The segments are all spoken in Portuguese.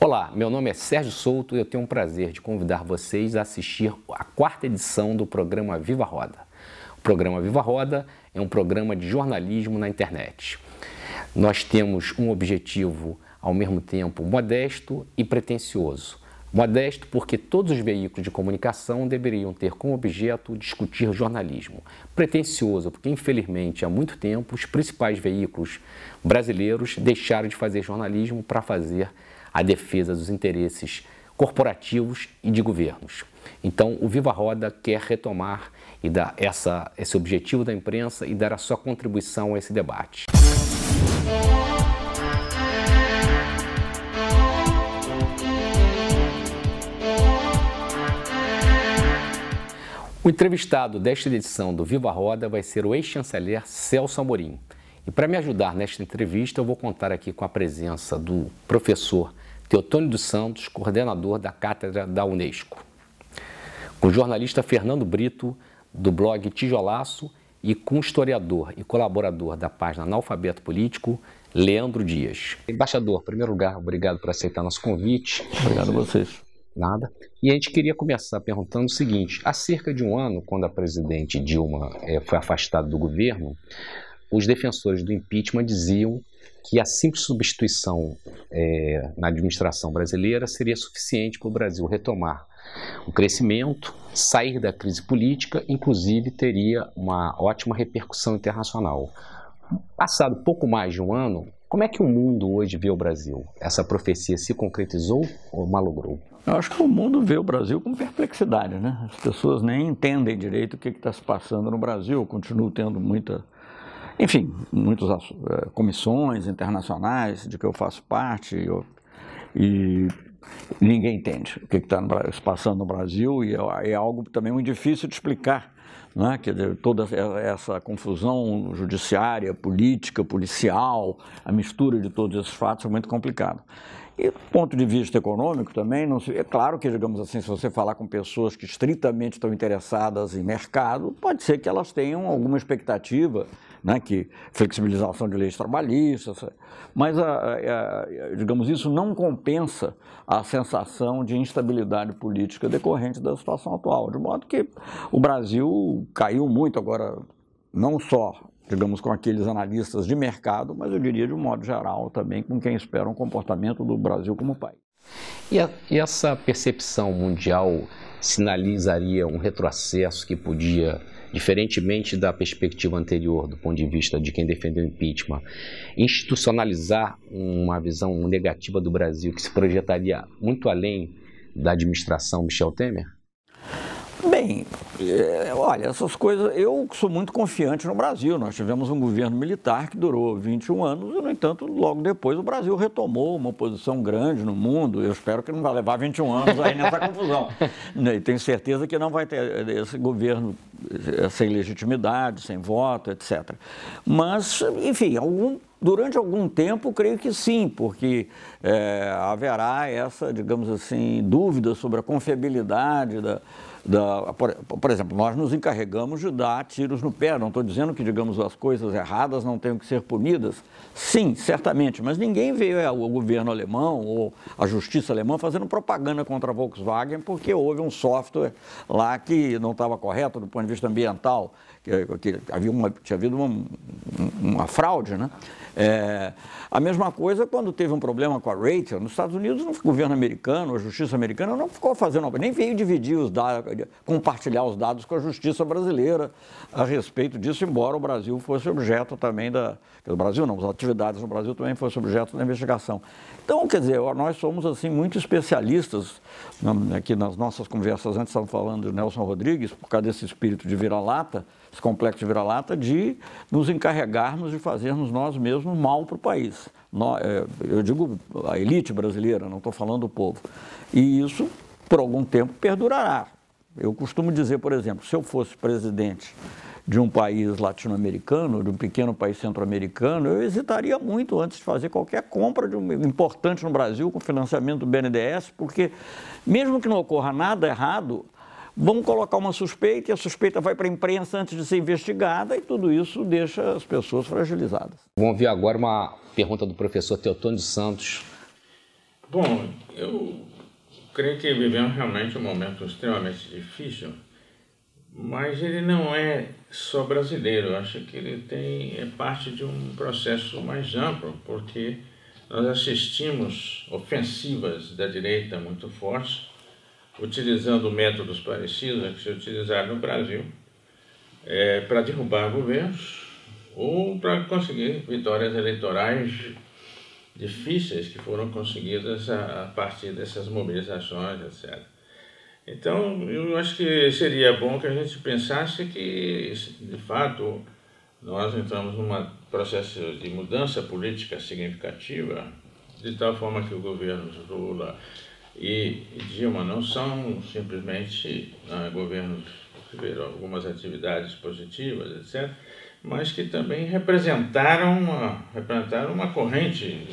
Olá, meu nome é Sérgio Souto e eu tenho o prazer de convidar vocês a assistir a 4ª edição do programa Viva Roda. O programa Viva Roda é um programa de jornalismo na internet. Nós temos um objetivo ao mesmo tempo modesto e pretensioso. Modesto porque todos os veículos de comunicação deveriam ter como objeto discutir jornalismo. Pretensioso porque, infelizmente, há muito tempo, os principais veículos brasileiros deixaram de fazer jornalismo para fazer a defesa dos interesses corporativos e de governos. Então, o Viva Roda quer retomar e dar esse objetivo da imprensa e dar a sua contribuição a esse debate. O entrevistado desta edição do Viva Roda vai ser o ex-chanceler Celso Amorim. E para me ajudar nesta entrevista, eu vou contar aqui com a presença do professor Teotônio dos Santos, coordenador da Cátedra da Unesco, com o jornalista Fernando Brito, do blog Tijolaço, e com o historiador e colaborador da página Analfabeto Político, Leandro Dias. Embaixador, em primeiro lugar, obrigado por aceitar nosso convite. Obrigado a vocês. Nada. E a gente queria começar perguntando o seguinte: há cerca de um ano, quando a presidente Dilma foi afastada do governo, os defensores do impeachment diziam que a simples substituição na administração brasileira seria suficiente para o Brasil retomar o crescimento, sair da crise política, inclusive teria uma ótima repercussão internacional. Passado pouco mais de um ano, como é que o mundo hoje vê o Brasil? Essa profecia se concretizou ou malogrou? Eu acho que o mundo vê o Brasil com perplexidade, né? As pessoas nem entendem direito o que está se passando no Brasil. Eu continuo tendo muitas comissões internacionais de que eu faço parte e ninguém entende o que está se passando no Brasil, e é algo também muito difícil de explicar, né? Quer dizer, toda essa confusão judiciária, política, policial, a mistura de todos esses fatos é muito complicado. E do ponto de vista econômico também, é claro que, digamos assim, se você falar com pessoas que estritamente estão interessadas em mercado, pode ser que elas tenham alguma expectativa, né, que flexibilização de leis trabalhistas, mas, digamos, isso não compensa a sensação de instabilidade política decorrente da situação atual, de modo que o Brasil caiu muito agora, não só, digamos, com aqueles analistas de mercado, mas eu diria de um modo geral também com quem espera um comportamento do Brasil como país. E essa percepção mundial sinalizaria um retrocesso que podia, diferentemente da perspectiva anterior, do ponto de vista de quem defendeu o impeachment, institucionalizar uma visão negativa do Brasil que se projetaria muito além da administração Michel Temer? Bem, olha, essas coisas, eu sou muito confiante no Brasil. Nós tivemos um governo militar que durou 21 anos e, no entanto, logo depois o Brasil retomou uma posição grande no mundo. Eu espero que não vai levar 21 anos aí nessa confusão. E tenho certeza que não vai ter esse governo sem legitimidade, sem voto, etc. Mas, enfim, durante algum tempo, creio que sim, porque haverá essa, digamos assim, dúvida sobre a confiabilidade por exemplo, nós nos encarregamos de dar tiros no pé. Não estou dizendo que, digamos, as coisas erradas não tenham que ser punidas. Sim, certamente, mas ninguém veio o governo alemão ou a justiça alemã fazendo propaganda contra a Volkswagen porque houve um software lá que não estava correto do ponto de vista ambiental, que tinha havido uma fraude, né? A mesma coisa quando teve um problema com a Rachel nos Estados Unidos, o governo americano, a justiça americana não ficou fazendo, nem veio dividir os dados, compartilhar os dados com a justiça brasileira a respeito disso, embora o Brasil fosse objeto também o Brasil não, as atividades no Brasil também fossem objeto da investigação. Então, quer dizer, nós somos assim muito especialistas, aqui nas nossas conversas antes estávamos falando de Nelson Rodrigues, por causa desse espírito de vira-lata, esse complexo de vira-lata, de nos encarregarmos de fazermos nós mesmos mal para o país. Eu digo a elite brasileira, não estou falando do povo. E isso, por algum tempo, perdurará. Eu costumo dizer, por exemplo, se eu fosse presidente de um país latino-americano, de um pequeno país centro-americano, eu hesitaria muito antes de fazer qualquer compra importante no Brasil com financiamento do BNDES, porque mesmo que não ocorra nada errado, vamos colocar uma suspeita e a suspeita vai para a imprensa antes de ser investigada e tudo isso deixa as pessoas fragilizadas. Vamos ver agora uma pergunta do professor Teotônio dos Santos, Bom, eu creio que vivemos realmente um momento extremamente difícil, mas ele não é só brasileiro. Eu acho que ele é parte de um processo mais amplo, porque nós assistimos ofensivas da direita muito fortes, utilizando métodos parecidos a que se utilizaram no Brasil, para derrubar governos ou para conseguir vitórias eleitorais difíceis que foram conseguidas a partir dessas mobilizações, etc. Então, eu acho que seria bom que a gente pensasse que, de fato, nós entramos num processo de mudança política significativa, de tal forma que o governo Lula e Dilma não são simplesmente governos que tiveram algumas atividades positivas, etc., mas que também representaram uma corrente,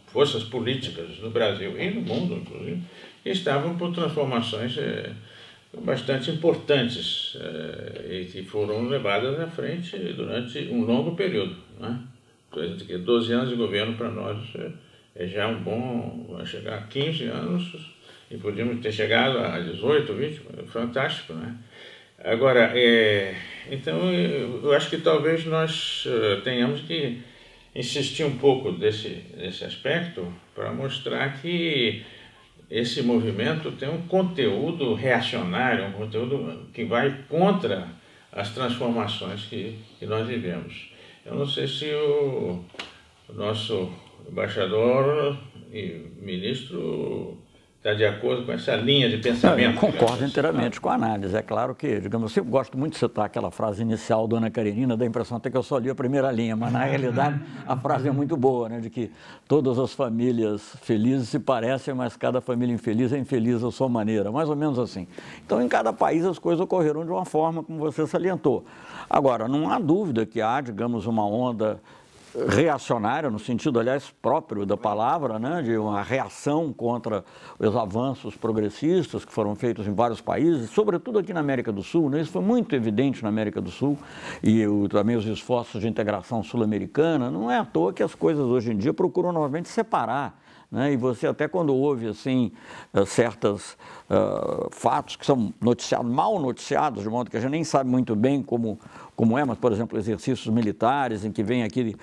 forças políticas no Brasil e no mundo, inclusive, que estavam por transformações bastante importantes e que foram levadas à frente durante um longo período, né? 12 anos de governo para nós é já um bom, vai chegar a 15 anos e podíamos ter chegado a 18, 20, fantástico, né? Agora, então eu acho que talvez nós tenhamos que insistir um pouco nesse aspecto para mostrar que esse movimento tem um conteúdo reacionário, um conteúdo que vai contra as transformações que nós vivemos. Eu não sei se o nosso embaixador e ministro está de acordo com essa linha de pensamento. Eu concordo inteiramente com a análise. É claro que, digamos, eu gosto muito de citar aquela frase inicial da Ana Karenina, dá a impressão até que eu só li a primeira linha, mas na realidade a frase é muito boa, né, de que todas as famílias felizes se parecem, mas cada família infeliz é infeliz à sua maneira, mais ou menos assim. Então, em cada país as coisas ocorreram de uma forma como você salientou. Agora, não há dúvida que há, digamos, uma onda reacionária, no sentido, aliás, próprio da palavra, né, de uma reação contra os avanços progressistas que foram feitos em vários países, sobretudo aqui na América do Sul, né, isso foi muito evidente na América do Sul, e também os esforços de integração sul-americana. Não é à toa que as coisas hoje em dia procuram novamente separar, né, e você até quando ouve assim certos fatos que são noticiados, mal noticiados, de modo que a gente nem sabe muito bem como é, mas, por exemplo, exercícios militares em que vem aqui,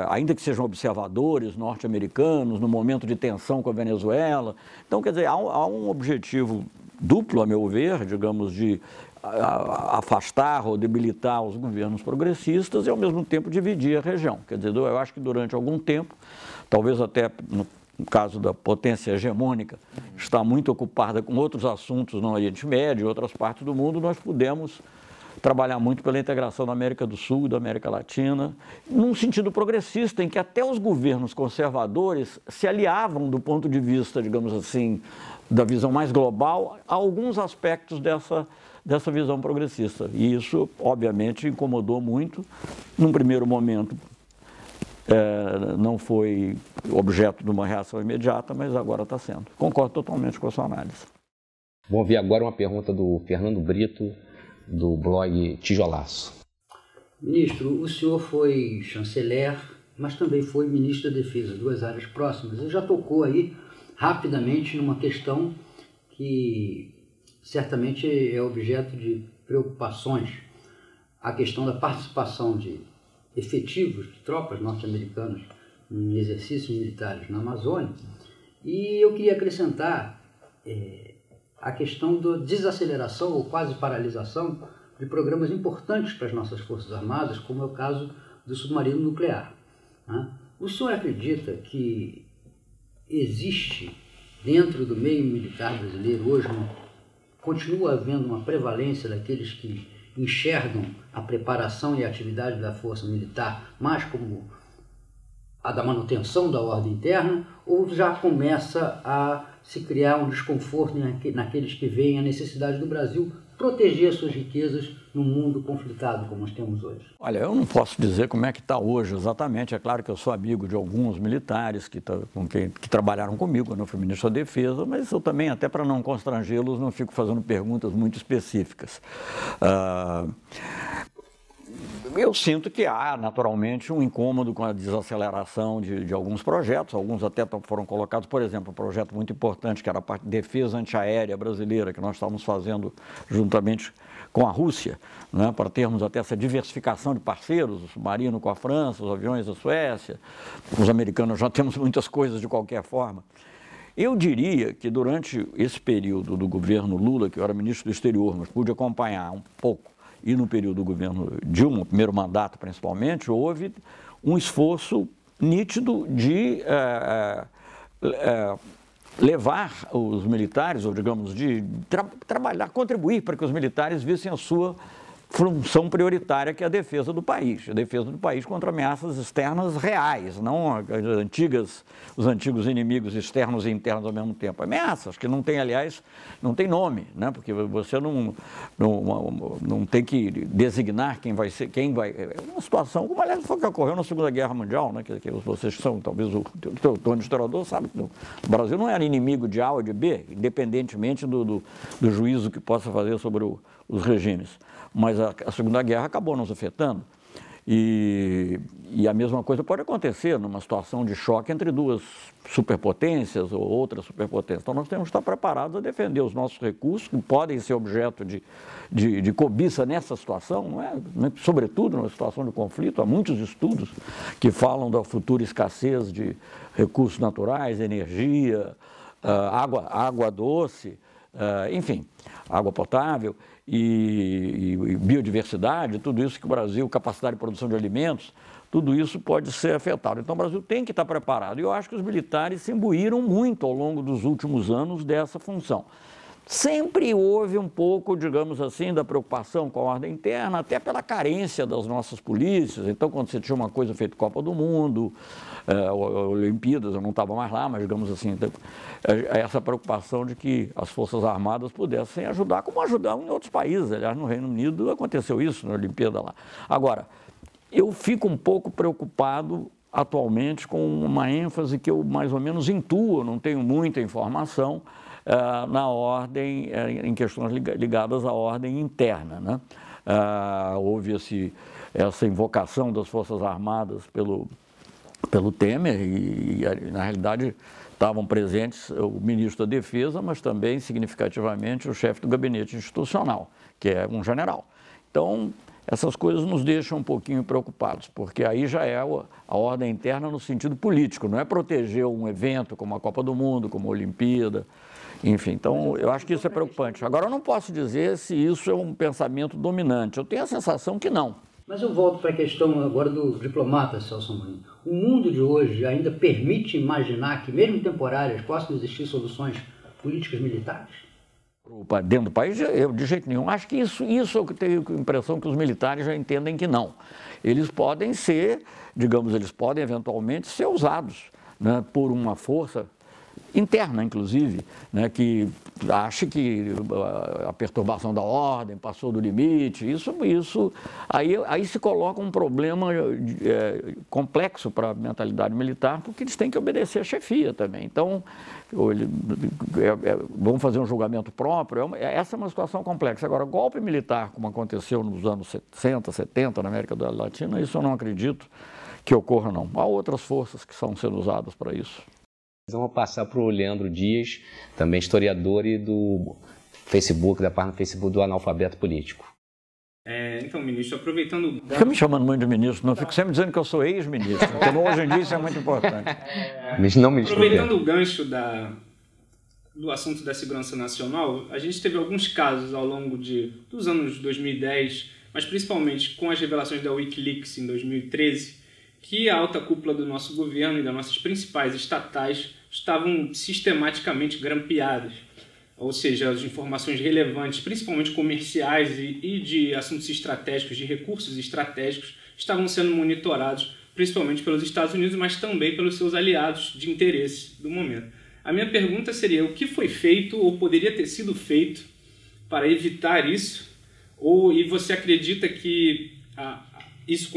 ainda que sejam observadores norte-americanos, no momento de tensão com a Venezuela. Então, quer dizer, há um objetivo duplo, a meu ver, digamos, de afastar ou debilitar os governos progressistas e, ao mesmo tempo, dividir a região. Quer dizer, eu acho que durante algum tempo, talvez até no caso da potência hegemônica, está muito ocupada com outros assuntos no Oriente Médio e outras partes do mundo, nós pudemos trabalhar muito pela integração da América do Sul e da América Latina, num sentido progressista, em que até os governos conservadores se aliavam do ponto de vista, digamos assim, da visão mais global, a alguns aspectos dessa visão progressista. E isso, obviamente, incomodou muito. Num primeiro momento, não foi objeto de uma reação imediata, mas agora está sendo. Concordo totalmente com a sua análise. Vamos ver agora uma pergunta do Fernando Brito, do blog Tijolaço. Ministro, o senhor foi chanceler, mas também foi ministro da Defesa, duas áreas próximas. Ele já tocou aí rapidamente numa questão que certamente é objeto de preocupações, a questão da participação de efetivos de tropas norte-americanas em exercícios militares na Amazônia. E eu queria acrescentar a questão da desaceleração ou quase paralisação de programas importantes para as nossas Forças Armadas, como é o caso do submarino nuclear. O senhor acredita que existe dentro do meio militar brasileiro hoje, continua havendo uma prevalência daqueles que enxergam a preparação e a atividade da força militar mais como a da manutenção da ordem interna, ou já começa a se criar um desconforto naqueles que veem a necessidade do Brasil proteger suas riquezas num mundo conflitado como nós temos hoje? Olha, eu não posso dizer como é que está hoje exatamente. É claro que eu sou amigo de alguns militares que trabalharam comigo, eu não fui ministro da Defesa, mas eu também, até para não constrangê-los, não fico fazendo perguntas muito específicas. eu sinto que há, naturalmente, um incômodo com a desaceleração de alguns projetos, alguns até foram colocados, por exemplo, um projeto muito importante, que era a parte de defesa antiaérea brasileira, que nós estávamos fazendo juntamente com a Rússia, né, para termos até essa diversificação de parceiros, o submarino com a França, os aviões da Suécia, os americanos já temos muitas coisas de qualquer forma. Eu diria que durante esse período do governo Lula, que eu era ministro do exterior, mas pude acompanhar um pouco, e no período do governo Dilma, primeiro mandato principalmente, houve um esforço nítido de levar os militares, ou digamos, de trabalhar, contribuir para que os militares vissem a sua função prioritária, que é a defesa do país contra ameaças externas reais, não os antigos inimigos externos e internos ao mesmo tempo. Ameaças que não tem, aliás, não tem nome, né? Porque você não tem que designar quem vai ser, é uma situação como, aliás, foi o que ocorreu na Segunda Guerra Mundial, né? Que vocês são, talvez o Tony historiador sabe que o Brasil não era inimigo de A ou de B, independentemente do juízo que possa fazer sobre os regimes. Mas a Segunda Guerra acabou nos afetando. E a mesma coisa pode acontecer numa situação de choque entre duas superpotências ou outras superpotências. Então, nós temos que estar preparados a defender os nossos recursos, que podem ser objeto de cobiça nessa situação, não é? Sobretudo numa situação de conflito. Há muitos estudos que falam da futura escassez de recursos naturais, energia, água doce, enfim, água potável. E biodiversidade, tudo isso que o Brasil, capacidade de produção de alimentos, tudo isso pode ser afetado. Então o Brasil tem que estar preparado. E eu acho que os militares se imbuíram muito ao longo dos últimos anos dessa função. Sempre houve um pouco, digamos assim, da preocupação com a ordem interna, até pela carência das nossas polícias. Então, quando você tinha uma coisa feita Copa do Mundo, Olimpíadas, eu não estava mais lá, mas digamos assim, essa preocupação de que as Forças Armadas pudessem ajudar, como ajudaram em outros países. Aliás, no Reino Unido aconteceu isso, na Olimpíada lá. Agora, eu fico um pouco preocupado atualmente com uma ênfase que eu mais ou menos intuo, não tenho muita informação, na ordem, em questões ligadas à ordem interna, né? Houve essa invocação das Forças Armadas pelo Temer e, na realidade, estavam presentes o ministro da Defesa, mas também, significativamente, o chefe do gabinete institucional, que é um general. Então, essas coisas nos deixam um pouquinho preocupados, porque aí já é a ordem interna no sentido político, não é proteger um evento como a Copa do Mundo, como a Olimpíada, enfim. Então, eu acho que isso é preocupante. Agora, eu não posso dizer se isso é um pensamento dominante. Eu tenho a sensação que não. Mas eu volto para a questão agora do diplomata, Celso Amorim. O mundo de hoje ainda permite imaginar que, mesmo temporárias, possam existir soluções políticas militares? Dentro do país, eu de jeito nenhum. Acho que isso é o que tenho a impressão que os militares já entendem que não. Eles podem ser, digamos, eles podem eventualmente ser usados, né, por uma força interna, inclusive, né, que acha que a perturbação da ordem passou do limite. Aí se coloca um problema complexo para a mentalidade militar, porque eles têm que obedecer à chefia também. Então, vão fazer um julgamento próprio. Essa é uma situação complexa. Agora, golpe militar, como aconteceu nos anos 60, 70 na América Latina, isso eu não acredito que ocorra, não. Há outras forças que estão sendo usadas para isso. Vamos passar para o Leandro Dias, também historiador e do Facebook, da página do Facebook do Analfabeto Político. Então, ministro, aproveitando... Fica me chamando muito de ministro, não fico sempre dizendo que eu sou ex-ministro, porque hoje em dia isso é muito importante. Aproveitando o gancho do assunto da segurança nacional, a gente teve alguns casos ao longo dos anos 2010, mas principalmente com as revelações da Wikileaks em 2013, que a alta cúpula do nosso governo e das nossas principais estatais estavam sistematicamente grampeadas. Ou seja, as informações relevantes, principalmente comerciais e de assuntos estratégicos, de recursos estratégicos, estavam sendo monitorados, principalmente pelos Estados Unidos, mas também pelos seus aliados de interesse do momento. A minha pergunta seria: o que foi feito ou poderia ter sido feito para evitar isso? E você acredita que isso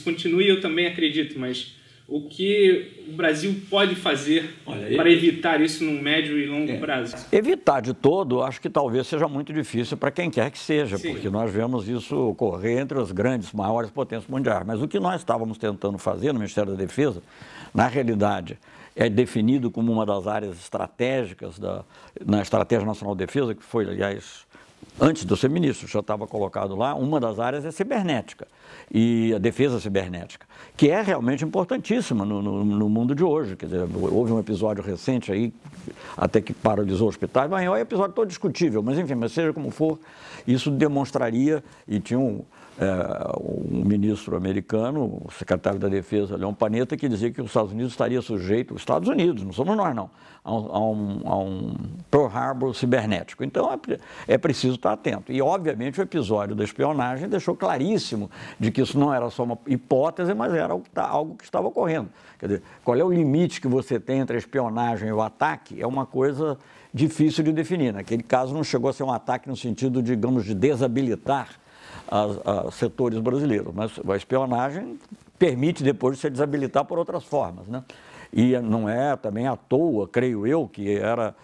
continue? Eu também acredito, mas O que o Brasil pode fazer para evitar isso no médio e longo prazo? Evitar de todo, acho que talvez seja muito difícil para quem quer que seja, porque nós vemos isso ocorrer entre as grandes, maiores potências mundiais. Mas o que nós estávamos tentando fazer no Ministério da Defesa, na realidade, é definido como uma das áreas estratégicas na Estratégia Nacional de Defesa, que foi, aliás, antes de eu ser ministro, já estava colocado lá, uma das áreas é cibernética, e a defesa cibernética, que é realmente importantíssima no mundo de hoje. Quer dizer, houve um episódio recente aí, até que paralisou hospitais, mas é um episódio todo discutível, mas enfim, mas seja como for, isso demonstraria, e tinha um ministro americano, o secretário da Defesa, Leon Panetta, que dizia que os Estados Unidos estaria sujeito, os Estados Unidos, não somos nós não, a um Pearl Harbor cibernético. Então é preciso estar atento. E obviamente o episódio da espionagem deixou claríssimo de que isso não era só uma hipótese, mas era algo que estava ocorrendo. Quer dizer, qual é o limite que você tem entre a espionagem e o ataque é uma coisa difícil de definir. Naquele caso não chegou a ser um ataque no sentido, digamos, de desabilitar a setores brasileiros, mas a espionagem permite depois se desabilitar por outras formas, né? E não é também à toa, creio eu, que era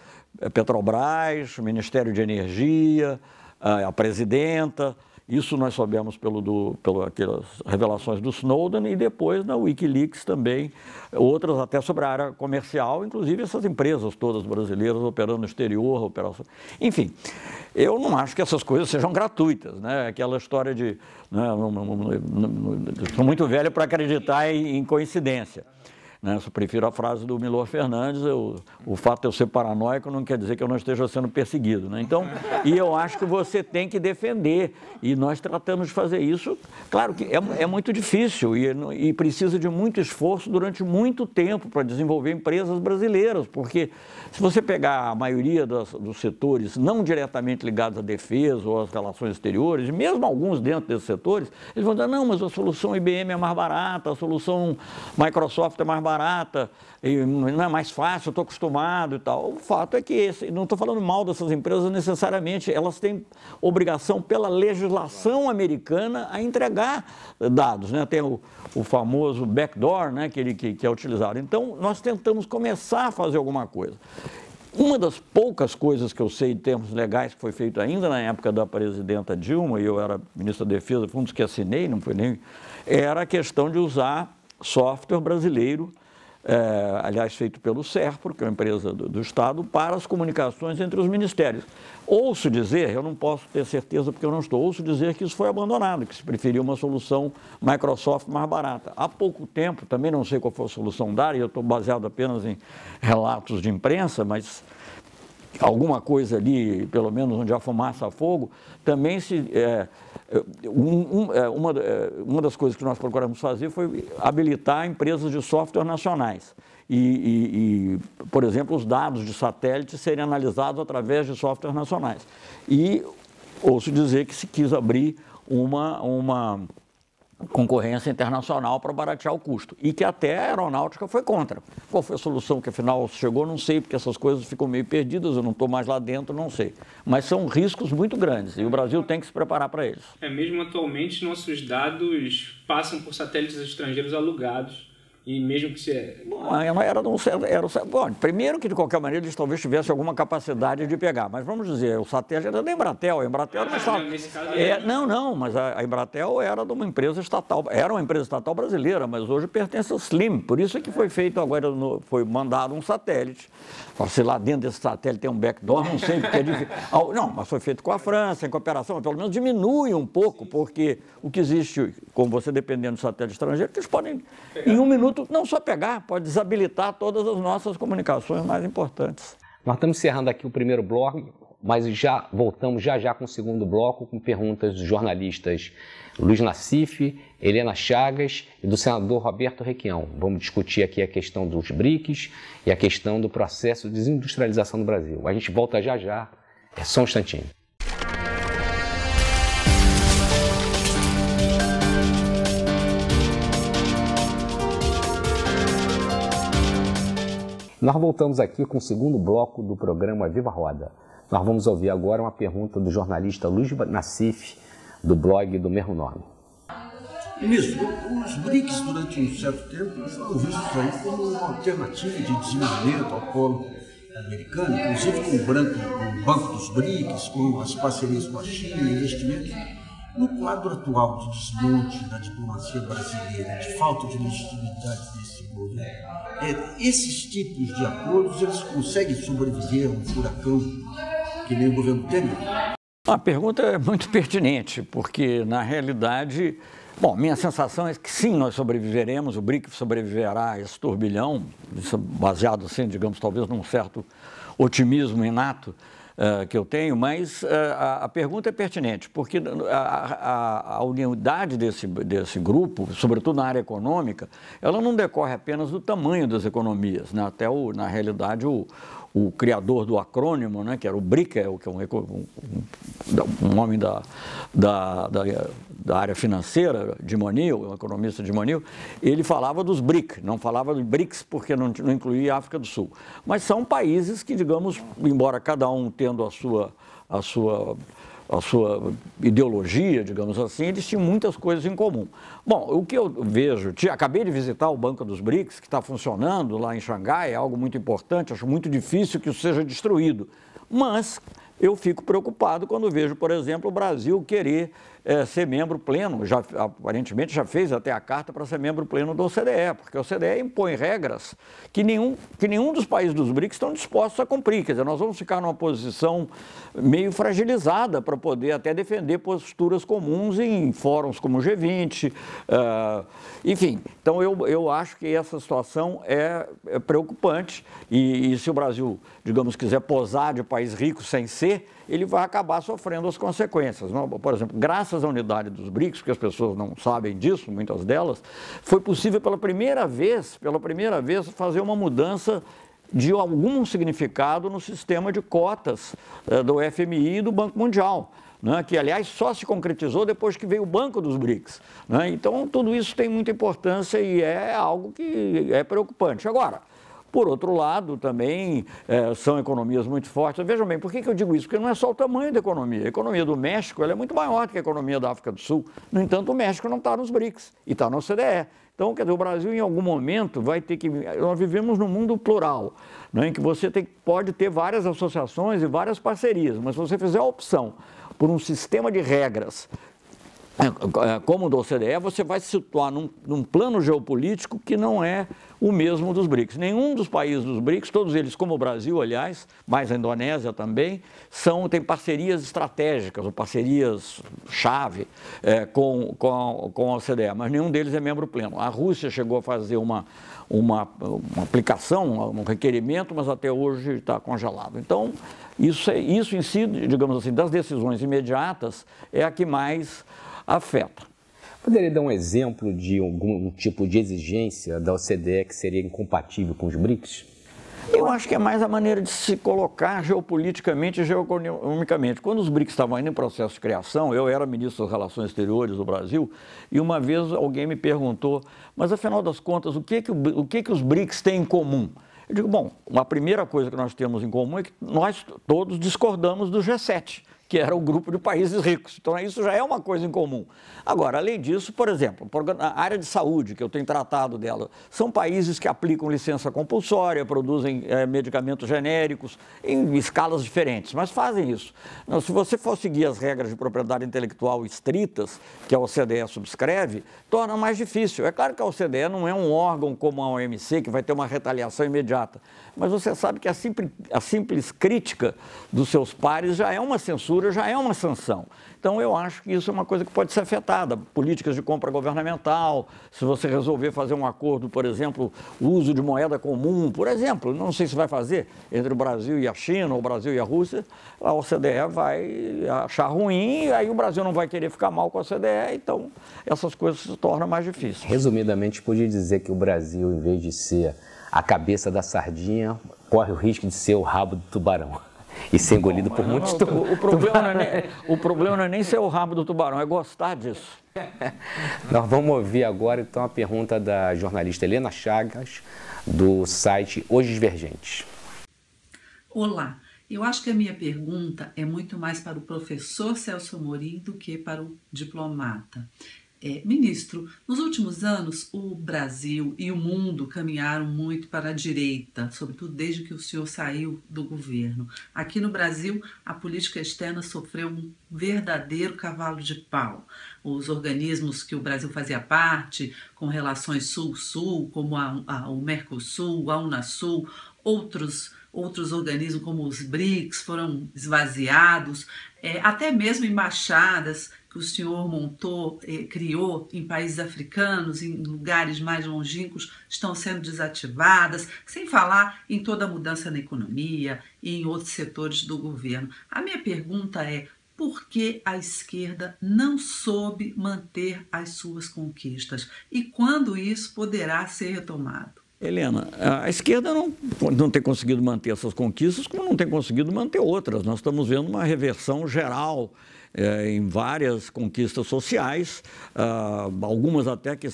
Petrobras, o Ministério de Energia, a presidenta. Isso nós soubemos pelas revelações do Snowden e depois na Wikileaks também, outras até sobre a área comercial, inclusive essas empresas todas brasileiras operando no exterior, operação. Enfim, eu não acho que essas coisas sejam gratuitas, né? Aquela história de... Né, sou muito velho para acreditar em coincidência. Né? Eu prefiro a frase do Milor Fernandes, o fato de eu ser paranoico não quer dizer que eu não esteja sendo perseguido. Né? Então, e eu acho que você tem que defender, e nós tratamos de fazer isso. Claro que é muito difícil e precisa de muito esforço durante muito tempo para desenvolver empresas brasileiras, porque se você pegar a maioria dos setores não diretamente ligados à defesa ou às relações exteriores, mesmo alguns dentro desses setores, eles vão dizer, não, mas a solução IBM é mais barata, a solução Microsoft é mais barata, e não é mais fácil, eu estou acostumado e tal. O fato é que, não estou falando mal dessas empresas necessariamente, elas têm obrigação pela legislação americana a entregar dados, né? Tem o famoso backdoor, né, que é utilizado. Então, nós tentamos começar a fazer alguma coisa. Uma das poucas coisas que eu sei em termos legais que foi feito ainda na época da presidenta Dilma, e eu era ministro da Defesa, fui um dos que assinei, não foi nem... era a questão de usar software brasileiro, aliás, feito pelo SERPRO, que é uma empresa do Estado, para as comunicações entre os ministérios. Ouço dizer, eu não posso ter certeza porque eu não estou, ouço dizer que isso foi abandonado, que se preferiu uma solução Microsoft mais barata. Há pouco tempo, também não sei qual foi a solução da área, eu estou baseado apenas em relatos de imprensa, mas alguma coisa ali, pelo menos onde há fumaça a fogo, também uma das coisas que nós procuramos fazer foi habilitar empresas de software nacionais. Por exemplo, os dados de satélite serem analisados através de softwares nacionais. E ouço dizer que se quis abrir uma concorrência internacional para baratear o custo, e que até a aeronáutica foi contra. Qual foi a solução que afinal chegou, não sei, porque essas coisas ficam meio perdidas, eu não estou mais lá dentro, não sei. Mas são riscos muito grandes e o Brasil tem que se preparar para eles. Mesmo atualmente, nossos dados passam por satélites estrangeiros alugados. E mesmo que você... Bom, primeiro que, de qualquer maneira, eles talvez tivessem alguma capacidade de pegar. Mas, vamos dizer, o satélite era da Embratel. A Embratel não estava... Não, mas a Embratel era de uma empresa estatal. Era uma empresa estatal brasileira, mas hoje pertence ao SLIM. Por isso é que foi feito agora, foi mandado um satélite. Se lá dentro desse satélite tem um backdoor, não sei, porque é difícil. Não, mas foi feito com a França, em cooperação, pelo menos diminui um pouco, porque o que existe, como você dependendo do satélite estrangeiro, que eles podem, em um minuto, não só pegar, pode desabilitar todas as nossas comunicações mais importantes. Nós estamos encerrando aqui o primeiro bloco, mas já voltamos já com o segundo bloco, com perguntas dos jornalistas Luiz Nassif, Helena Chagas e do senador Roberto Requião. Vamos discutir aqui a questão dos BRICS e a questão do processo de desindustrialização do Brasil. A gente volta já, é só um instantinho. Nós voltamos aqui com o segundo bloco do programa Viva Roda. Nós vamos ouvir agora uma pergunta do jornalista Luiz Nassif, do blog do mesmo nome. Ministro, os BRICS durante um certo tempo foram vistos aí como uma alternativa de desenvolvimento ao polo americano, inclusive com o Banco dos BRICS, com as parcerias com a China, investimentos. No quadro atual de desmonte da diplomacia brasileira, de falta de legitimidade desse governo, esses tipos de acordos, eles conseguem sobreviver a um furacão que nem o governo Temer? A pergunta é muito pertinente, porque, na realidade, bom, minha sensação é que sim, nós sobreviveremos, o BRIC sobreviverá a esse turbilhão, isso baseado, assim, digamos, talvez num certo otimismo inato que eu tenho, mas a pergunta é pertinente, porque a unidade desse grupo, sobretudo na área econômica, ela não decorre apenas do tamanho das economias, né? Até, na realidade, o criador do acrônimo, né, que era o BRIC, que é um homem da área financeira, de Monil, um economista de Monil, ele falava dos BRIC, não falava dos BRICS porque não incluía a África do Sul. Mas são países que, digamos, embora cada um tendo a sua ideologia, digamos assim, eles tinham muitas coisas em comum. Bom, o que eu vejo, acabei de visitar o Banco dos BRICS, que está funcionando lá em Xangai, é algo muito importante, acho muito difícil que isso seja destruído, mas eu fico preocupado quando vejo, por exemplo, o Brasil querer ser membro pleno, aparentemente já fez até a carta para ser membro pleno da OCDE, porque a OCDE impõe regras que nenhum dos países dos BRICS estão dispostos a cumprir. Quer dizer, nós vamos ficar numa posição meio fragilizada para poder até defender posturas comuns em fóruns como o G20, enfim. Então, eu acho que essa situação é preocupante e se o Brasil, digamos, quiser posar de país rico sem ser, ele vai acabar sofrendo as consequências. Por exemplo, graças à unidade dos BRICS, porque as pessoas não sabem disso, muitas delas, foi possível pela primeira vez, fazer uma mudança de algum significado no sistema de cotas do FMI e do Banco Mundial, né, que, aliás, só se concretizou depois que veio o Banco dos BRICS. Né? Então, tudo isso tem muita importância e é algo que é preocupante. Agora, por outro lado, também são economias muito fortes. Vejam bem, por que eu digo isso? Porque não é só o tamanho da economia. A economia do México ela é muito maior do que a economia da África do Sul. No entanto, o México não está nos BRICS e está na OCDE. Então, quer dizer, o Brasil, em algum momento, vai ter que... Nós vivemos num mundo plural, né, em que você pode ter várias associações e várias parcerias, mas se você fizer a opção por um sistema de regras como o da OCDE, você vai se situar num plano geopolítico que não é o mesmo dos BRICS. Nenhum dos países dos BRICS, todos eles, como o Brasil, aliás, mais a Indonésia também, tem parcerias estratégicas, ou parcerias-chave com a OCDE, mas nenhum deles é membro pleno. A Rússia chegou a fazer uma aplicação, um requerimento, mas até hoje está congelado. Então, isso em si, digamos assim, das decisões imediatas, é a que mais afeta. Poderia dar um exemplo de algum tipo de exigência da OCDE que seria incompatível com os BRICS? Eu acho que é mais a maneira de se colocar geopoliticamente e geoeconomicamente. Quando os BRICS estavam ainda em processo de criação, eu era ministro das Relações Exteriores do Brasil, e uma vez alguém me perguntou, mas afinal das contas, o que os BRICS têm em comum? Eu digo, bom, a primeira coisa que nós temos em comum é que nós todos discordamos do G7, que era o grupo de países ricos. Então, isso já é uma coisa em comum. Agora, além disso, por exemplo, a área de saúde, que eu tenho tratado dela, são países que aplicam licença compulsória, produzem medicamentos genéricos em escalas diferentes, mas fazem isso. Então, se você for seguir as regras de propriedade intelectual estritas, que a OCDE subscreve, torna mais difícil. É claro que a OCDE não é um órgão como a OMC, que vai ter uma retaliação imediata, mas você sabe que a simples crítica dos seus pares já é uma censura, já é uma sanção. Então, eu acho que isso é uma coisa que pode ser afetada. Políticas de compra governamental, se você resolver fazer um acordo, por exemplo, o uso de moeda comum, por exemplo, não sei se vai fazer entre o Brasil e a China, ou o Brasil e a Rússia, a OCDE vai achar ruim, e aí o Brasil não vai querer ficar mal com a OCDE, então essas coisas se tornam mais difíceis. Resumidamente, podia dizer que o Brasil, em vez de ser a cabeça da sardinha, corre o risco de ser o rabo do tubarão e ser engolido por muitos tubarões. O problema não é nem ser o rabo do tubarão, é gostar disso. Nós vamos ouvir agora, então, a pergunta da jornalista Helena Chagas, do site Os Divergentes. Olá, eu acho que a minha pergunta é muito mais para o professor Celso Amorim do que para o diplomata. Ministro, nos últimos anos o Brasil e o mundo caminharam muito para a direita, sobretudo desde que o senhor saiu do governo. Aqui no Brasil, a política externa sofreu um verdadeiro cavalo de pau. Os organismos que o Brasil fazia parte, com relações Sul-Sul, como o Mercosul, a Unasul, outros organismos como os BRICS foram esvaziados, até mesmo embaixadas que o senhor montou, criou em países africanos, em lugares mais longínquos, estão sendo desativadas, sem falar em toda a mudança na economia e em outros setores do governo. A minha pergunta é: por que a esquerda não soube manter as suas conquistas? E quando isso poderá ser retomado? Helena, a esquerda não tem conseguido manter essas conquistas, como não tem conseguido manter outras. Nós estamos vendo uma reversão geral em várias conquistas sociais, algumas até que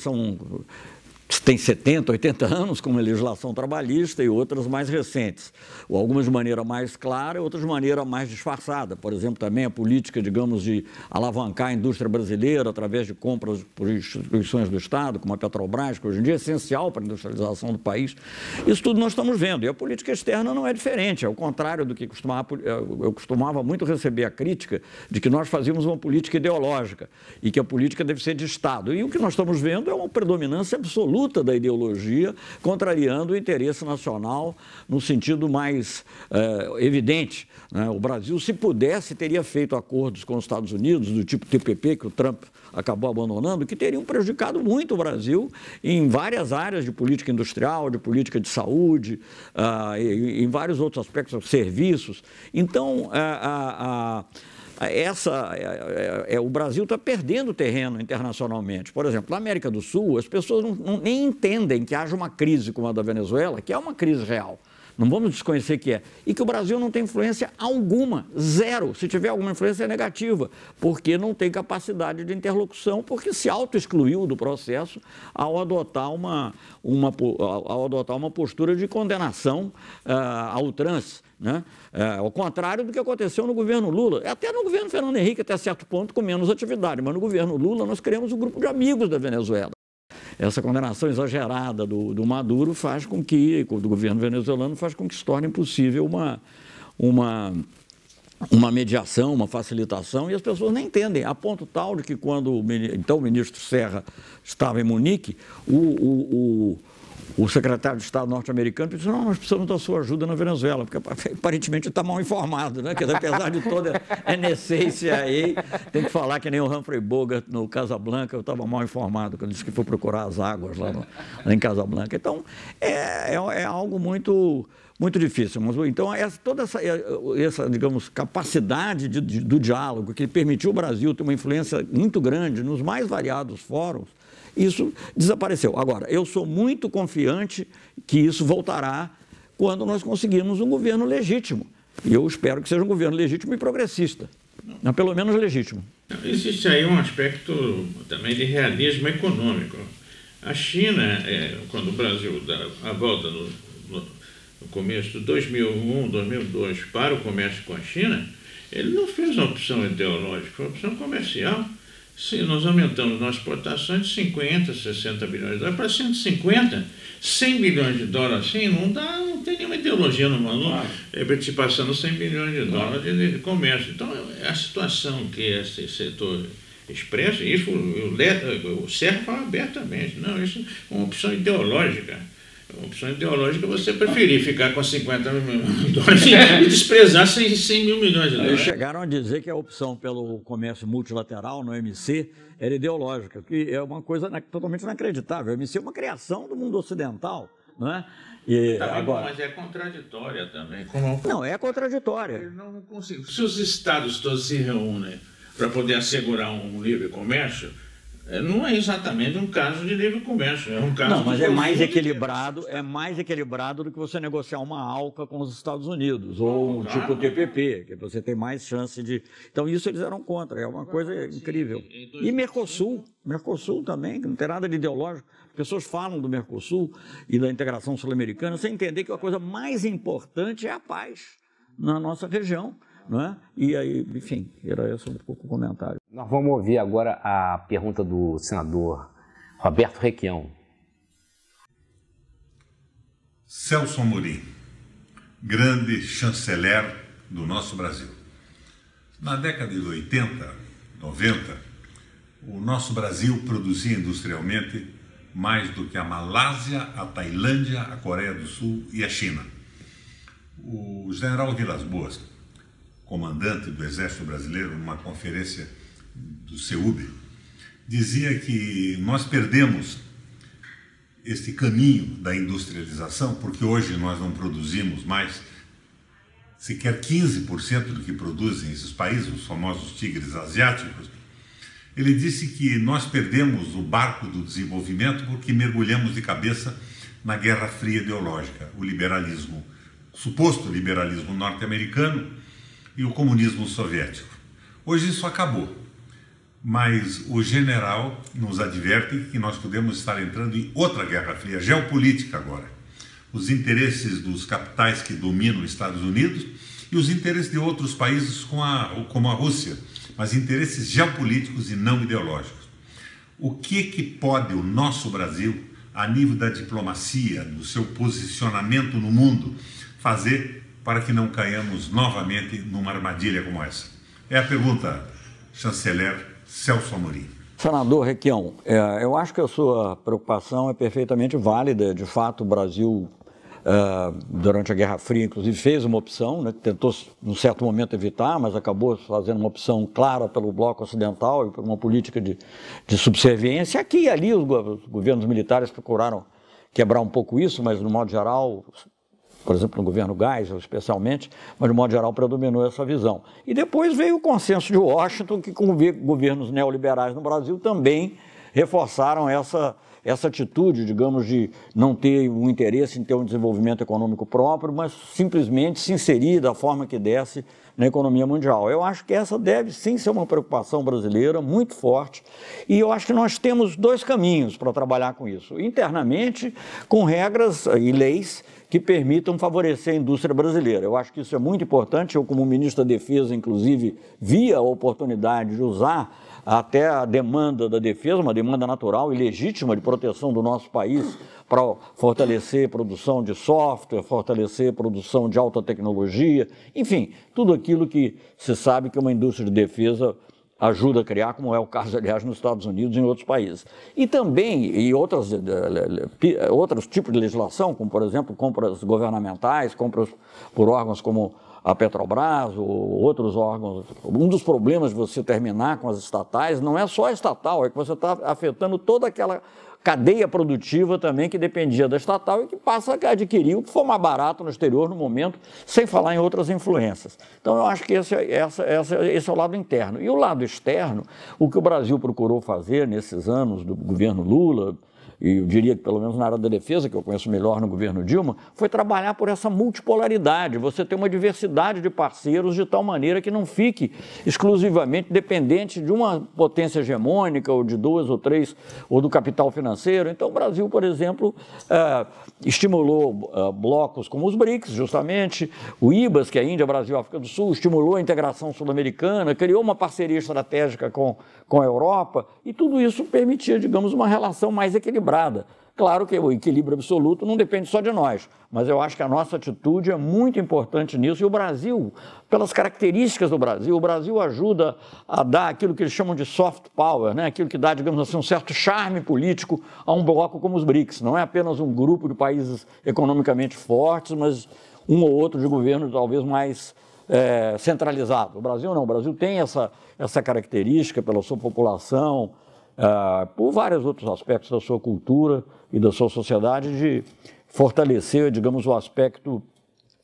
têm 70, 80 anos, como a legislação trabalhista, e outras mais recentes. Algumas de maneira mais clara, outras de maneira mais disfarçada. Por exemplo, também a política, digamos, de alavancar a indústria brasileira através de compras por instituições do Estado, como a Petrobras, que hoje em dia é essencial para a industrialização do país. Isso tudo nós estamos vendo. E a política externa não é diferente. Ao contrário do que eu costumava muito receber a crítica de que nós fazíamos uma política ideológica e que a política deve ser de Estado. E o que nós estamos vendo é uma predominância absoluta da ideologia, contrariando o interesse nacional no sentido mais evidente, né? O Brasil, se pudesse, teria feito acordos com os Estados Unidos, do tipo TPP, que o Trump acabou abandonando, que teriam prejudicado muito o Brasil em várias áreas de política industrial, de política de saúde, em vários outros aspectos, serviços. Então, o Brasil está perdendo terreno internacionalmente. Por exemplo, na América do Sul, as pessoas nem entendem que haja uma crise como a da Venezuela, que é uma crise real. Não vamos desconhecer que é. E que o Brasil não tem influência alguma, zero. Se tiver alguma influência, é negativa, porque não tem capacidade de interlocução, porque se auto-excluiu do processo ao adotar uma postura de condenação à ultrança, né? Ao contrário do que aconteceu no governo Lula, até no governo Fernando Henrique, até certo ponto, com menos atividade, mas no governo Lula nós criamos um grupo de amigos da Venezuela. Essa condenação exagerada do Maduro do governo venezuelano, faz com que se torne possível uma mediação, uma facilitação, e as pessoas nem entendem, a ponto tal de que quando o ministro Serra estava em Munique, o secretário de Estado norte-americano disse: não, nós precisamos da sua ajuda na Venezuela, porque aparentemente está mal informado, né? Porque, apesar de toda a NSA e CIA, tem que falar que nem o Humphrey Bogart no Casablanca, eu estava mal informado quando disse que foi procurar as águas lá em Casablanca. Então, é algo muito difícil. Mas, então, toda essa, digamos, capacidade do diálogo que permitiu ao Brasil ter uma influência muito grande nos mais variados fóruns, isso desapareceu. Agora, eu sou muito confiante que isso voltará quando nós conseguirmos um governo legítimo. E eu espero que seja um governo legítimo e progressista, mas pelo menos legítimo. Existe aí um aspecto também de realismo econômico. A China, quando o Brasil dá a volta no começo de 2001, 2002 para o comércio com a China, ele não fez uma opção ideológica, foi uma opção comercial. Se nós aumentamos nossas exportações de 50, 60 bilhões de dólares para 150, 100 bilhões de dólares assim, não tem nenhuma ideologia no mundo, te passando 100 bilhões de dólares de comércio. Então, a situação que esse setor expressa, isso o Serra fala abertamente, não, isso é uma opção ideológica. Uma opção ideológica é você preferir ficar com 50 milhões de dólares e desprezar 100 mil milhões de dólares. Eles chegaram a dizer que a opção pelo comércio multilateral no OMC era ideológica, que é uma coisa totalmente inacreditável. O OMC é uma criação do mundo ocidental, não é? Mas é contraditória também. Não, é contraditória. Se os estados todos se reúnem para poder assegurar um livre comércio, não é exatamente um caso de livre comércio, é um caso... Não, mas é mais equilibrado do que você negociar uma ALCA com os Estados Unidos, ou tipo o TPP, que você tem mais chance de... Então isso eles eram contra, é uma coisa incrível. E Mercosul também, que não tem nada de ideológico. As pessoas falam do Mercosul e da integração sul-americana sem entender que a coisa mais importante é a paz na nossa região. não é? E aí, enfim, era esse um pouco o comentário. Nós vamos ouvir agora a pergunta do senador Roberto Requião. Celso Amorim, grande chanceler do nosso Brasil. Na década de 80, 90, o nosso Brasil produzia industrialmente mais do que a Malásia, a Tailândia, a Coreia do Sul e a China. O general Vilas Boas, comandante do Exército Brasileiro, numa conferência do CEUB, dizia que nós perdemos este caminho da industrialização, porque hoje nós não produzimos mais sequer 15% do que produzem esses países, os famosos tigres asiáticos. Ele disse que nós perdemos o barco do desenvolvimento porque mergulhamos de cabeça na Guerra Fria ideológica, o liberalismo, o suposto liberalismo norte-americano e o comunismo soviético. Hoje isso acabou, mas o general nos adverte que nós podemos estar entrando em outra Guerra Fria, geopolítica agora. Os interesses dos capitais que dominam os Estados Unidos e os interesses de outros países como a Rússia, mas interesses geopolíticos e não ideológicos. O que pode o nosso Brasil, a nível da diplomacia, do seu posicionamento no mundo, fazer para que não caiamos novamente numa armadilha como essa? É a pergunta, chanceler Celso Amorim. Senador Requião, eu acho que a sua preocupação é perfeitamente válida. De fato, o Brasil, durante a Guerra Fria, inclusive, fez uma opção, né, que tentou, num certo momento, evitar, mas acabou fazendo uma opção clara pelo bloco ocidental e por uma política de subserviência. Aqui e ali os governos militares procuraram quebrar um pouco isso, mas, no modo geral, por exemplo, no governo Geisel, especialmente, mas, de modo geral, predominou essa visão. E depois veio o consenso de Washington, que com governos neoliberais no Brasil também reforçaram essa atitude, digamos, de não ter um interesse em ter um desenvolvimento econômico próprio, mas simplesmente se inserir da forma que desse na economia mundial. Eu acho que essa deve sim ser uma preocupação brasileira muito forte, e eu acho que nós temos dois caminhos para trabalhar com isso. Internamente, com regras e leis que permitam favorecer a indústria brasileira. Eu acho que isso é muito importante. Eu, como ministro da Defesa, inclusive, vi a oportunidade de usar até a demanda da defesa, uma demanda natural e legítima de proteção do nosso país, para fortalecer a produção de software, fortalecer a produção de alta tecnologia, enfim, tudo aquilo que se sabe que uma indústria de defesa ajuda a criar, como é o caso, aliás, nos Estados Unidos e em outros países. E também, outros tipos de legislação, como, por exemplo, compras governamentais, compras por órgãos como a Petrobras ou outros órgãos. Um dos problemas de você terminar com as estatais não é só a estatal, é que você está afetando toda aquela cadeia produtiva também que dependia da estatal e que passa a adquirir o que for mais barato no exterior no momento, sem falar em outras influências. Então, eu acho que esse é o lado interno. E o lado externo, o que o Brasil procurou fazer nesses anos do governo Lula, e eu diria que pelo menos na área da defesa, que eu conheço melhor no governo Dilma, foi trabalhar por essa multipolaridade, você ter uma diversidade de parceiros de tal maneira que não fique exclusivamente dependente de uma potência hegemônica, ou de duas ou três, ou do capital financeiro. Então o Brasil, por exemplo, estimulou blocos como os BRICS, justamente, o IBAS, que é a Índia, Brasil e África do Sul, estimulou a integração sul-americana, criou uma parceria estratégica com a Europa, e tudo isso permitia, digamos, uma relação mais equilibrada. Claro que o equilíbrio absoluto não depende só de nós, mas eu acho que a nossa atitude é muito importante nisso. E o Brasil, pelas características do Brasil, o Brasil ajuda a dar aquilo que eles chamam de soft power, né? Aquilo que dá, digamos assim, um certo charme político a um bloco como os BRICS. Não é apenas um grupo de países economicamente fortes, mas um ou outro de governo talvez mais centralizado. O Brasil não, o Brasil tem essa característica pela sua população, por vários outros aspectos da sua cultura e da sua sociedade, de fortalecer, digamos, o aspecto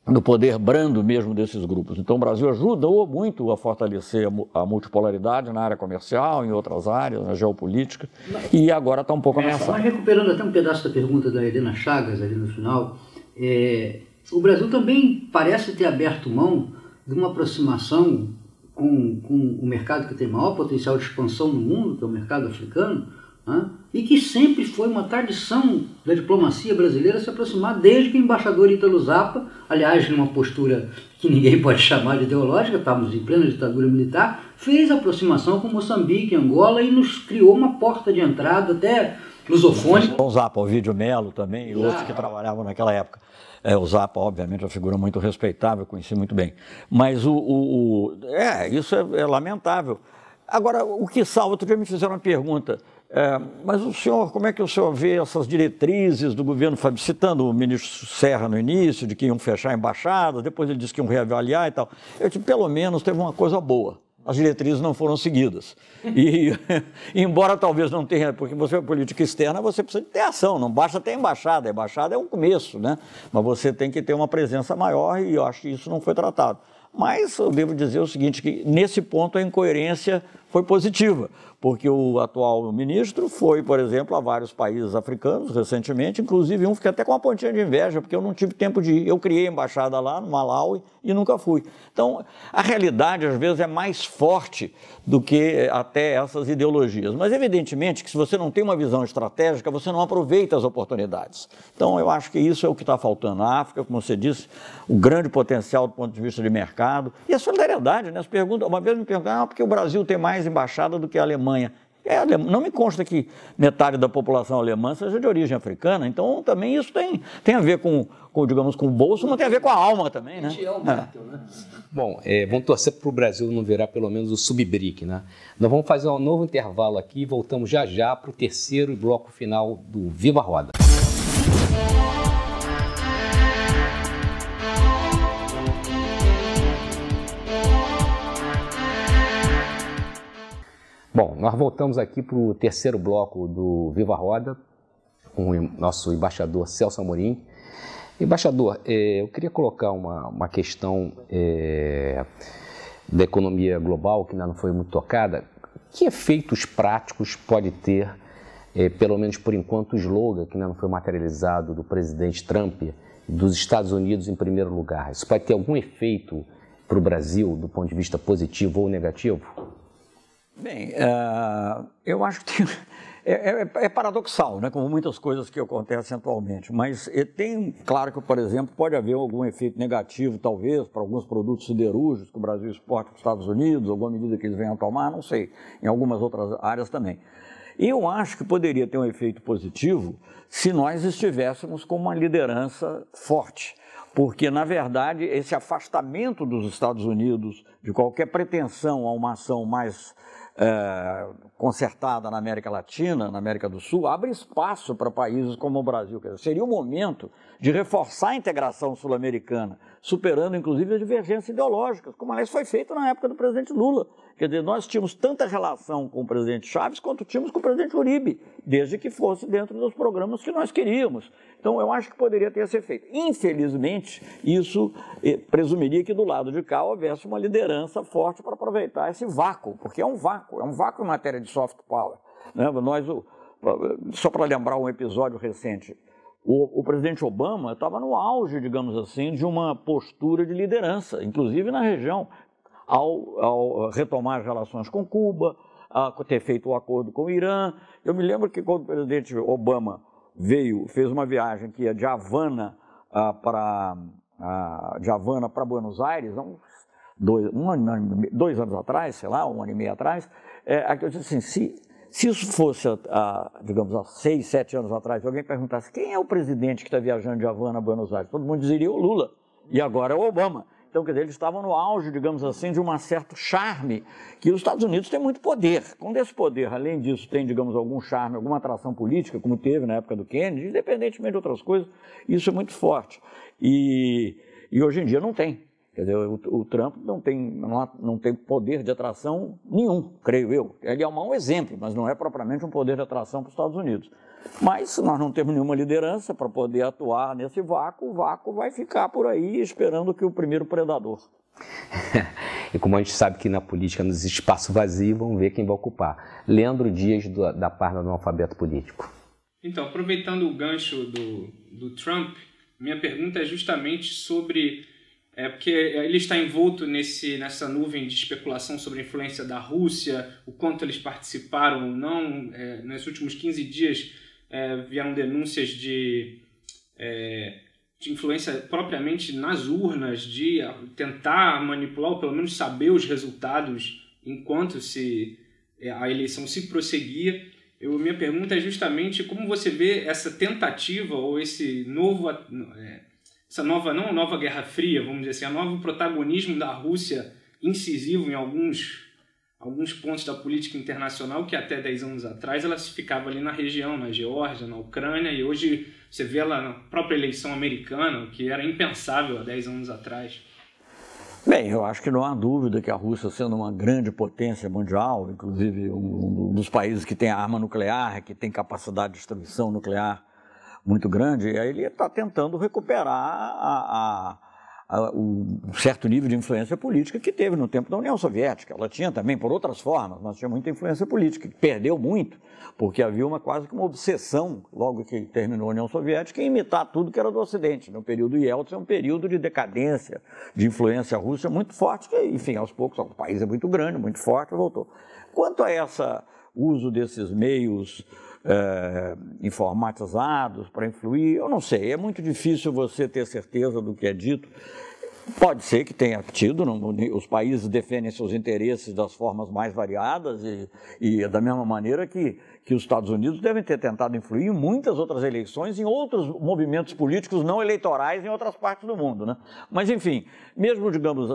do poder brando mesmo desses grupos. Então o Brasil ajudou muito a fortalecer a multipolaridade na área comercial, em outras áreas, na geopolítica, e agora está um pouco ameaçado. Mas recuperando até um pedaço da pergunta da Helena Chagas ali no final, o Brasil também parece ter aberto mão de uma aproximação com o mercado que tem maior potencial de expansão no mundo, que é o mercado africano, e que sempre foi uma tradição da diplomacia brasileira se aproximar desde que o embaixador Ítalo Zappa, aliás, numa postura que ninguém pode chamar de ideológica, estávamos em plena ditadura militar, fez aproximação com Moçambique, Angola e nos criou uma porta de entrada até lusofônica. O Zappa, o Ovidio Melo também e outros que trabalhavam naquela época. O Zappa, obviamente, é uma figura muito respeitável, conheci muito bem. Mas isso é lamentável. Agora, o que salva, outro dia me fizeram uma pergunta, mas o senhor, como é que o senhor vê essas diretrizes do governo, citando o ministro Serra no início, de que iam fechar a embaixada, depois ele disse que iam reavaliar e tal. Eu disse, pelo menos teve uma coisa boa. As diretrizes não foram seguidas. E embora talvez não tenha, porque você é política externa, você precisa ter ação, não basta ter embaixada. A embaixada é um começo, né? Mas você tem que ter uma presença maior e eu acho que isso não foi tratado. Mas eu devo dizer o seguinte, que nesse ponto a incoerência foi positiva, porque o atual ministro foi, por exemplo, a vários países africanos recentemente, inclusive fiquei até com uma pontinha de inveja, porque eu não tive tempo de ir. Eu criei a embaixada lá no Malawi e nunca fui. Então, a realidade, às vezes, é mais forte do que até essas ideologias. Mas, evidentemente, que se você não tem uma visão estratégica, você não aproveita as oportunidades. Então, eu acho que isso é o que está faltando na África, como você disse, o grande potencial do ponto de vista de mercado e a solidariedade, né? Uma vez me perguntaram, porque o Brasil tem mais embaixada do que a Alemanha. Não me consta que metade da população alemã seja de origem africana, então também isso tem a ver com, digamos, com o bolso, mas tem a ver com a alma também, né? Bom, vamos torcer para o Brasil não virar pelo menos o sub-BRIC, né? Nós vamos fazer um novo intervalo aqui e voltamos já para o terceiro bloco final do Viva Roda. Bom, nós voltamos aqui para o terceiro bloco do Viva Roda, com o nosso embaixador Celso Amorim. Embaixador, eu queria colocar uma questão da economia global, que ainda não foi muito tocada. Que efeitos práticos pode ter, pelo menos por enquanto, o slogan, que ainda não foi materializado, do presidente Trump, dos Estados Unidos em primeiro lugar? Isso pode ter algum efeito para o Brasil, do ponto de vista positivo ou negativo? Bem, eu acho que é paradoxal, né, como muitas coisas que acontecem atualmente, mas claro que, por exemplo, pode haver algum efeito negativo, talvez, para alguns produtos siderúrgicos que o Brasil exporta para os Estados Unidos, alguma medida que eles venham a tomar, não sei, em algumas outras áreas também. Eu acho que poderia ter um efeito positivo se nós estivéssemos com uma liderança forte. Porque, na verdade, esse afastamento dos Estados Unidos de qualquer pretensão a uma ação mais concertada na América Latina, na América do Sul, abre espaço para países como o Brasil. Quer dizer, seria o momento de reforçar a integração sul-americana, superando, inclusive, as divergências ideológicas, como, aliás, foi feito na época do presidente Lula. Quer dizer, nós tínhamos tanta relação com o presidente Chaves quanto tínhamos com o presidente Uribe, desde que fosse dentro dos programas que nós queríamos. Então, eu acho que poderia ter esse efeito. Infelizmente, isso presumiria que do lado de cá houvesse uma liderança forte para aproveitar esse vácuo, porque é um vácuo em matéria de soft power. Né? Só para lembrar um episódio recente, o presidente Obama estava no auge, digamos assim, de uma postura de liderança, inclusive na região, ao retomar as relações com Cuba, a ter feito o acordo com o Irã. Eu me lembro que quando o presidente Obama fez uma viagem que ia de Havana para Buenos Aires, dois anos atrás, sei lá, 1 ano e meio atrás, eu disse assim, se isso fosse, digamos, há 6, 7 anos atrás, se alguém perguntasse quem é o presidente que está viajando de Havana a Buenos Aires, todo mundo diria o Lula, e agora é o Obama. Então, quer dizer, eles estavam no auge, digamos assim, de um certo charme, que os Estados Unidos têm muito poder. Quando esse poder, além disso, tem, digamos, algum charme, alguma atração política, como teve na época do Kennedy, independentemente de outras coisas, isso é muito forte. E hoje em dia não tem. Quer dizer, o Trump não tem poder de atração nenhum, creio eu. Ele é um mau exemplo, mas não é propriamente um poder de atração para os Estados Unidos. Mas se nós não temos nenhuma liderança para poder atuar nesse vácuo, o vácuo vai ficar por aí esperando que o primeiro predador. E como a gente sabe que na política, nos espaços vazios, vamos ver quem vai ocupar. Leandro Dias, da página do Alfabeto Político. Então, aproveitando o gancho do Trump, minha pergunta é justamente sobre Porque ele está envolto nessa nuvem de especulação sobre a influência da Rússia, o quanto eles participaram ou não. Nos últimos 15 dias vieram denúncias de influência propriamente nas urnas, de tentar manipular ou pelo menos saber os resultados enquanto a eleição se prosseguia. Minha pergunta é justamente como você vê essa tentativa ou essa nova Guerra Fria, vamos dizer assim, novo protagonismo da Rússia incisivo em alguns pontos da política internacional que até 10 anos atrás ela ficava ali na região, na Geórgia, na Ucrânia, e hoje você vê ela na própria eleição americana, o que era impensável há 10 anos atrás. Bem, eu acho que não há dúvida que a Rússia, sendo uma grande potência mundial, inclusive um dos países que tem arma nuclear, que tem capacidade de destruição nuclear muito grande, ele está tentando recuperar um certo nível de influência política que teve no tempo da União Soviética. Ela tinha também, por outras formas, mas tinha muita influência política, que perdeu muito, porque havia quase que uma obsessão, logo que terminou a União Soviética, em imitar tudo que era do Ocidente. No período Yeltsin, um período de decadência, de influência russa muito forte, que, enfim, aos poucos, o país é muito grande, muito forte, voltou. Quanto a esse uso desses meios informatizados para influir, eu não sei, é muito difícil você ter certeza do que é dito. Pode ser que tenha tido, os países defendem seus interesses das formas mais variadas e da mesma maneira que os Estados Unidos devem ter tentado influir em muitas outras eleições, em outros movimentos políticos não eleitorais em outras partes do mundo, né? Mas, enfim, mesmo, digamos,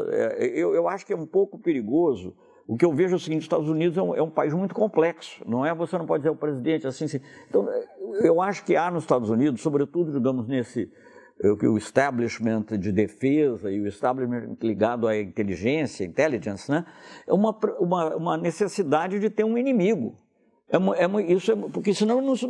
eu acho que é um pouco perigoso. O que eu vejo é o seguinte: os Estados Unidos é um país muito complexo, não é? Você não pode dizer o presidente assim. Então, eu acho que há nos Estados Unidos, sobretudo, digamos, o establishment de defesa e o establishment ligado à intelligence, né? É uma necessidade de ter um inimigo. Porque senão não se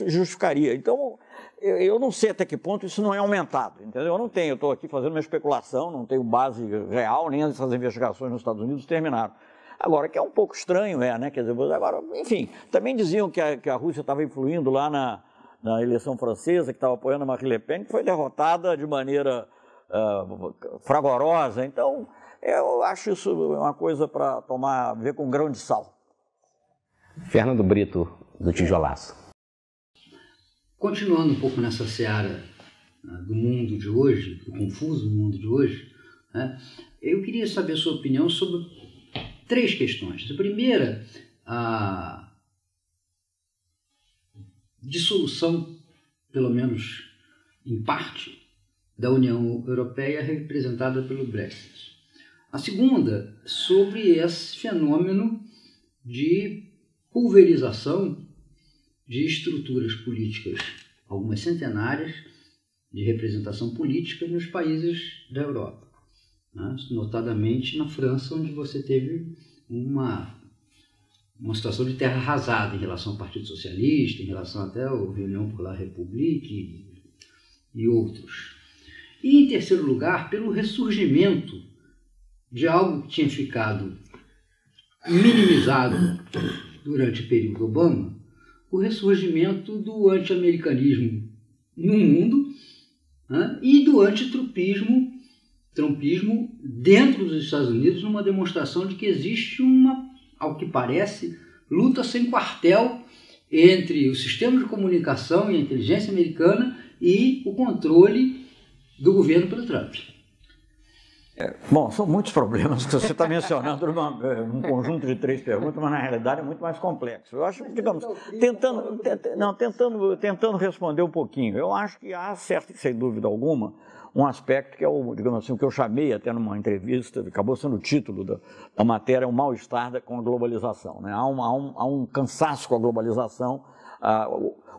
justificaria. Então, eu não sei até que ponto isso não é aumentado, entendeu? Eu estou aqui fazendo uma especulação, não tenho base real, nem essas investigações nos Estados Unidos terminaram. Agora, que é um pouco estranho, né? Quer dizer, agora, enfim, também diziam que a Rússia estava influindo lá na eleição francesa, que estava apoiando a Marine Le Pen, que foi derrotada de maneira fragorosa. Então, eu acho isso uma coisa para ver com grão de sal. Fernando Brito, do Tijolaço. Continuando um pouco nessa seara do mundo de hoje, do confuso mundo de hoje, né, eu queria saber a sua opinião sobre 3 questões. A primeira, a dissolução, pelo menos em parte, da União Europeia representada pelo Brexit. A segunda, sobre esse fenômeno de pulverização de estruturas políticas, algumas centenárias de representação política nos países da Europa, né? Notadamente na França, onde você teve uma situação de terra arrasada em relação ao Partido Socialista, em relação até à União pour la République e outros. E, em terceiro lugar, pelo ressurgimento de algo que tinha ficado minimizado durante o período Obama, o ressurgimento do anti-americanismo no mundo, né, e do anti-trumpismo dentro dos Estados Unidos, numa demonstração de que existe ao que parece, luta sem quartel entre o sistema de comunicação e a inteligência americana e o controle do governo pelo Trump. Bom, são muitos problemas que você está mencionando num conjunto de 3 perguntas, mas na realidade é muito mais complexo. Eu acho, digamos, tentando responder um pouquinho, eu acho que há, sem dúvida alguma, um aspecto que é digamos assim, o que eu chamei até numa entrevista, acabou sendo o título da matéria, o mal-estar com a globalização, né? Há um cansaço com a globalização.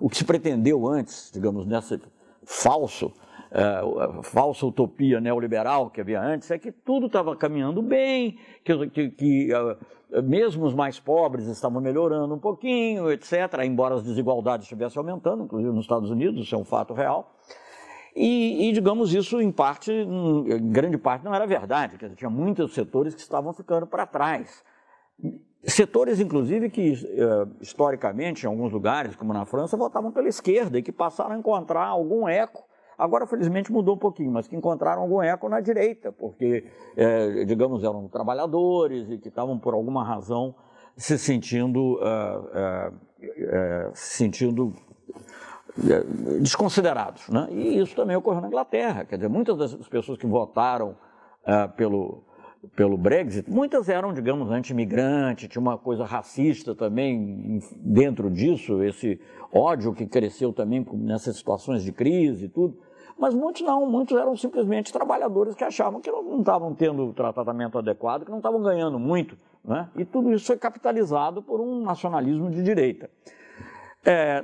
O que se pretendeu antes, digamos, nessa falsa utopia neoliberal que havia antes, é que tudo estava caminhando bem, que mesmo os mais pobres estavam melhorando um pouquinho, etc., embora as desigualdades estivessem aumentando, inclusive nos Estados Unidos, isso é um fato real. E digamos, isso em grande parte não era verdade, quer dizer, tinha muitos setores que estavam ficando para trás. Setores, inclusive, que historicamente, em alguns lugares, como na França, votavam pela esquerda e que passaram a encontrar algum eco Agora, felizmente, mudou um pouquinho, mas que encontraram algum eco na direita, porque, digamos, eram trabalhadores e que estavam, por alguma razão, se sentindo desconsiderados, né? E isso também ocorreu na Inglaterra. Quer dizer, muitas das pessoas que votaram pelo Brexit, muitas eram, digamos, anti-imigrante, tinha uma coisa racista também dentro disso, esse ódio que cresceu também nessas situações de crise e tudo. Mas muitos não, muitos eram simplesmente trabalhadores que achavam que não estavam tendo o tratamento adequado, que não estavam ganhando muito, né? E tudo isso foi capitalizado por um nacionalismo de direita.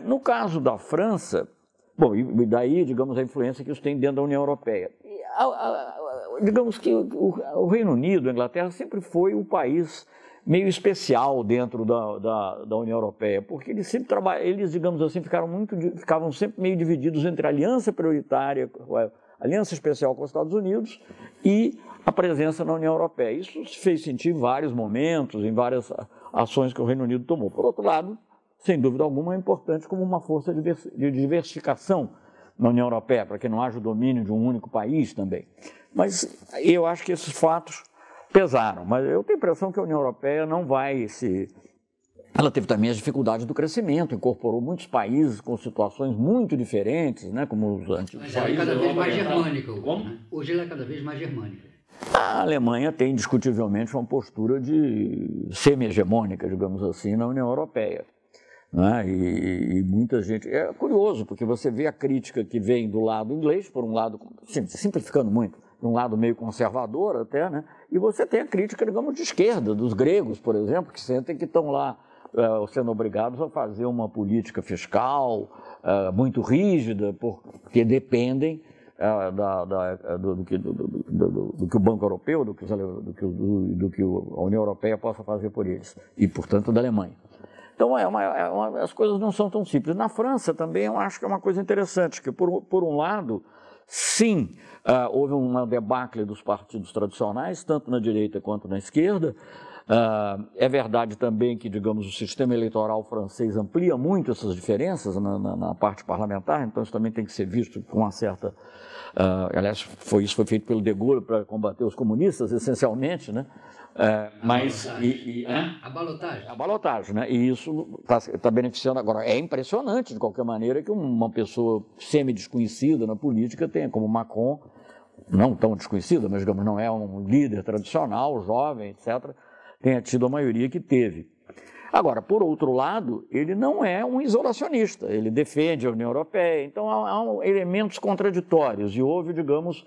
No caso da França, bom, e daí, digamos, a influência que isso tem dentro da União Europeia. Digamos que o Reino Unido, a Inglaterra, sempre foi um país meio especial dentro da União Europeia, porque eles, digamos assim, ficavam sempre meio divididos entre a aliança prioritária, a aliança especial com os Estados Unidos e a presença na União Europeia. Isso se fez sentir em vários momentos, em várias ações que o Reino Unido tomou. Por outro lado, sem dúvida alguma, é importante como uma força de diversificação na União Europeia, para que não haja o domínio de um único país também. Mas eu acho que esses fatos pesaram, mas eu tenho a impressão que a União Europeia não vai se... Ela teve também as dificuldades do crescimento, incorporou muitos países com situações muito diferentes, né, como os antigos países. Mas ela é cada vez mais germânica. Hoje ela é cada vez mais germânica. A Alemanha tem, indiscutivelmente, uma postura de semi-hegemônica, digamos assim, na União Europeia. Né? E muita gente... É curioso, porque você vê a crítica que vem do lado inglês, por um lado, simplificando muito, de um lado meio conservador até, né? E você tem a crítica, digamos, de esquerda, dos gregos, por exemplo, que sentem que estão lá sendo obrigados a fazer uma política fiscal muito rígida, porque dependem do que o Banco Europeu, do que a União Europeia possa fazer por eles, e, portanto, da Alemanha. Então, as coisas não são tão simples. Na França também eu acho que é uma coisa interessante, que por um lado, sim, houve uma debacle dos partidos tradicionais, tanto na direita quanto na esquerda. É verdade também que, digamos, o sistema eleitoral francês amplia muito essas diferenças na parte parlamentar, então isso também tem que ser visto com uma certa... aliás, isso foi feito pelo de Gaulle para combater os comunistas, essencialmente, né? A balotagem. A balotagem, né? E isso está beneficiando agora. É impressionante, de qualquer maneira, que uma pessoa semi-desconhecida na política tenha, como Macron, não tão desconhecida, mas, digamos, não é um líder tradicional, jovem, etc., tenha tido a maioria que teve. Agora, por outro lado, ele não é um isolacionista, ele defende a União Europeia, então há elementos contraditórios, e houve, digamos,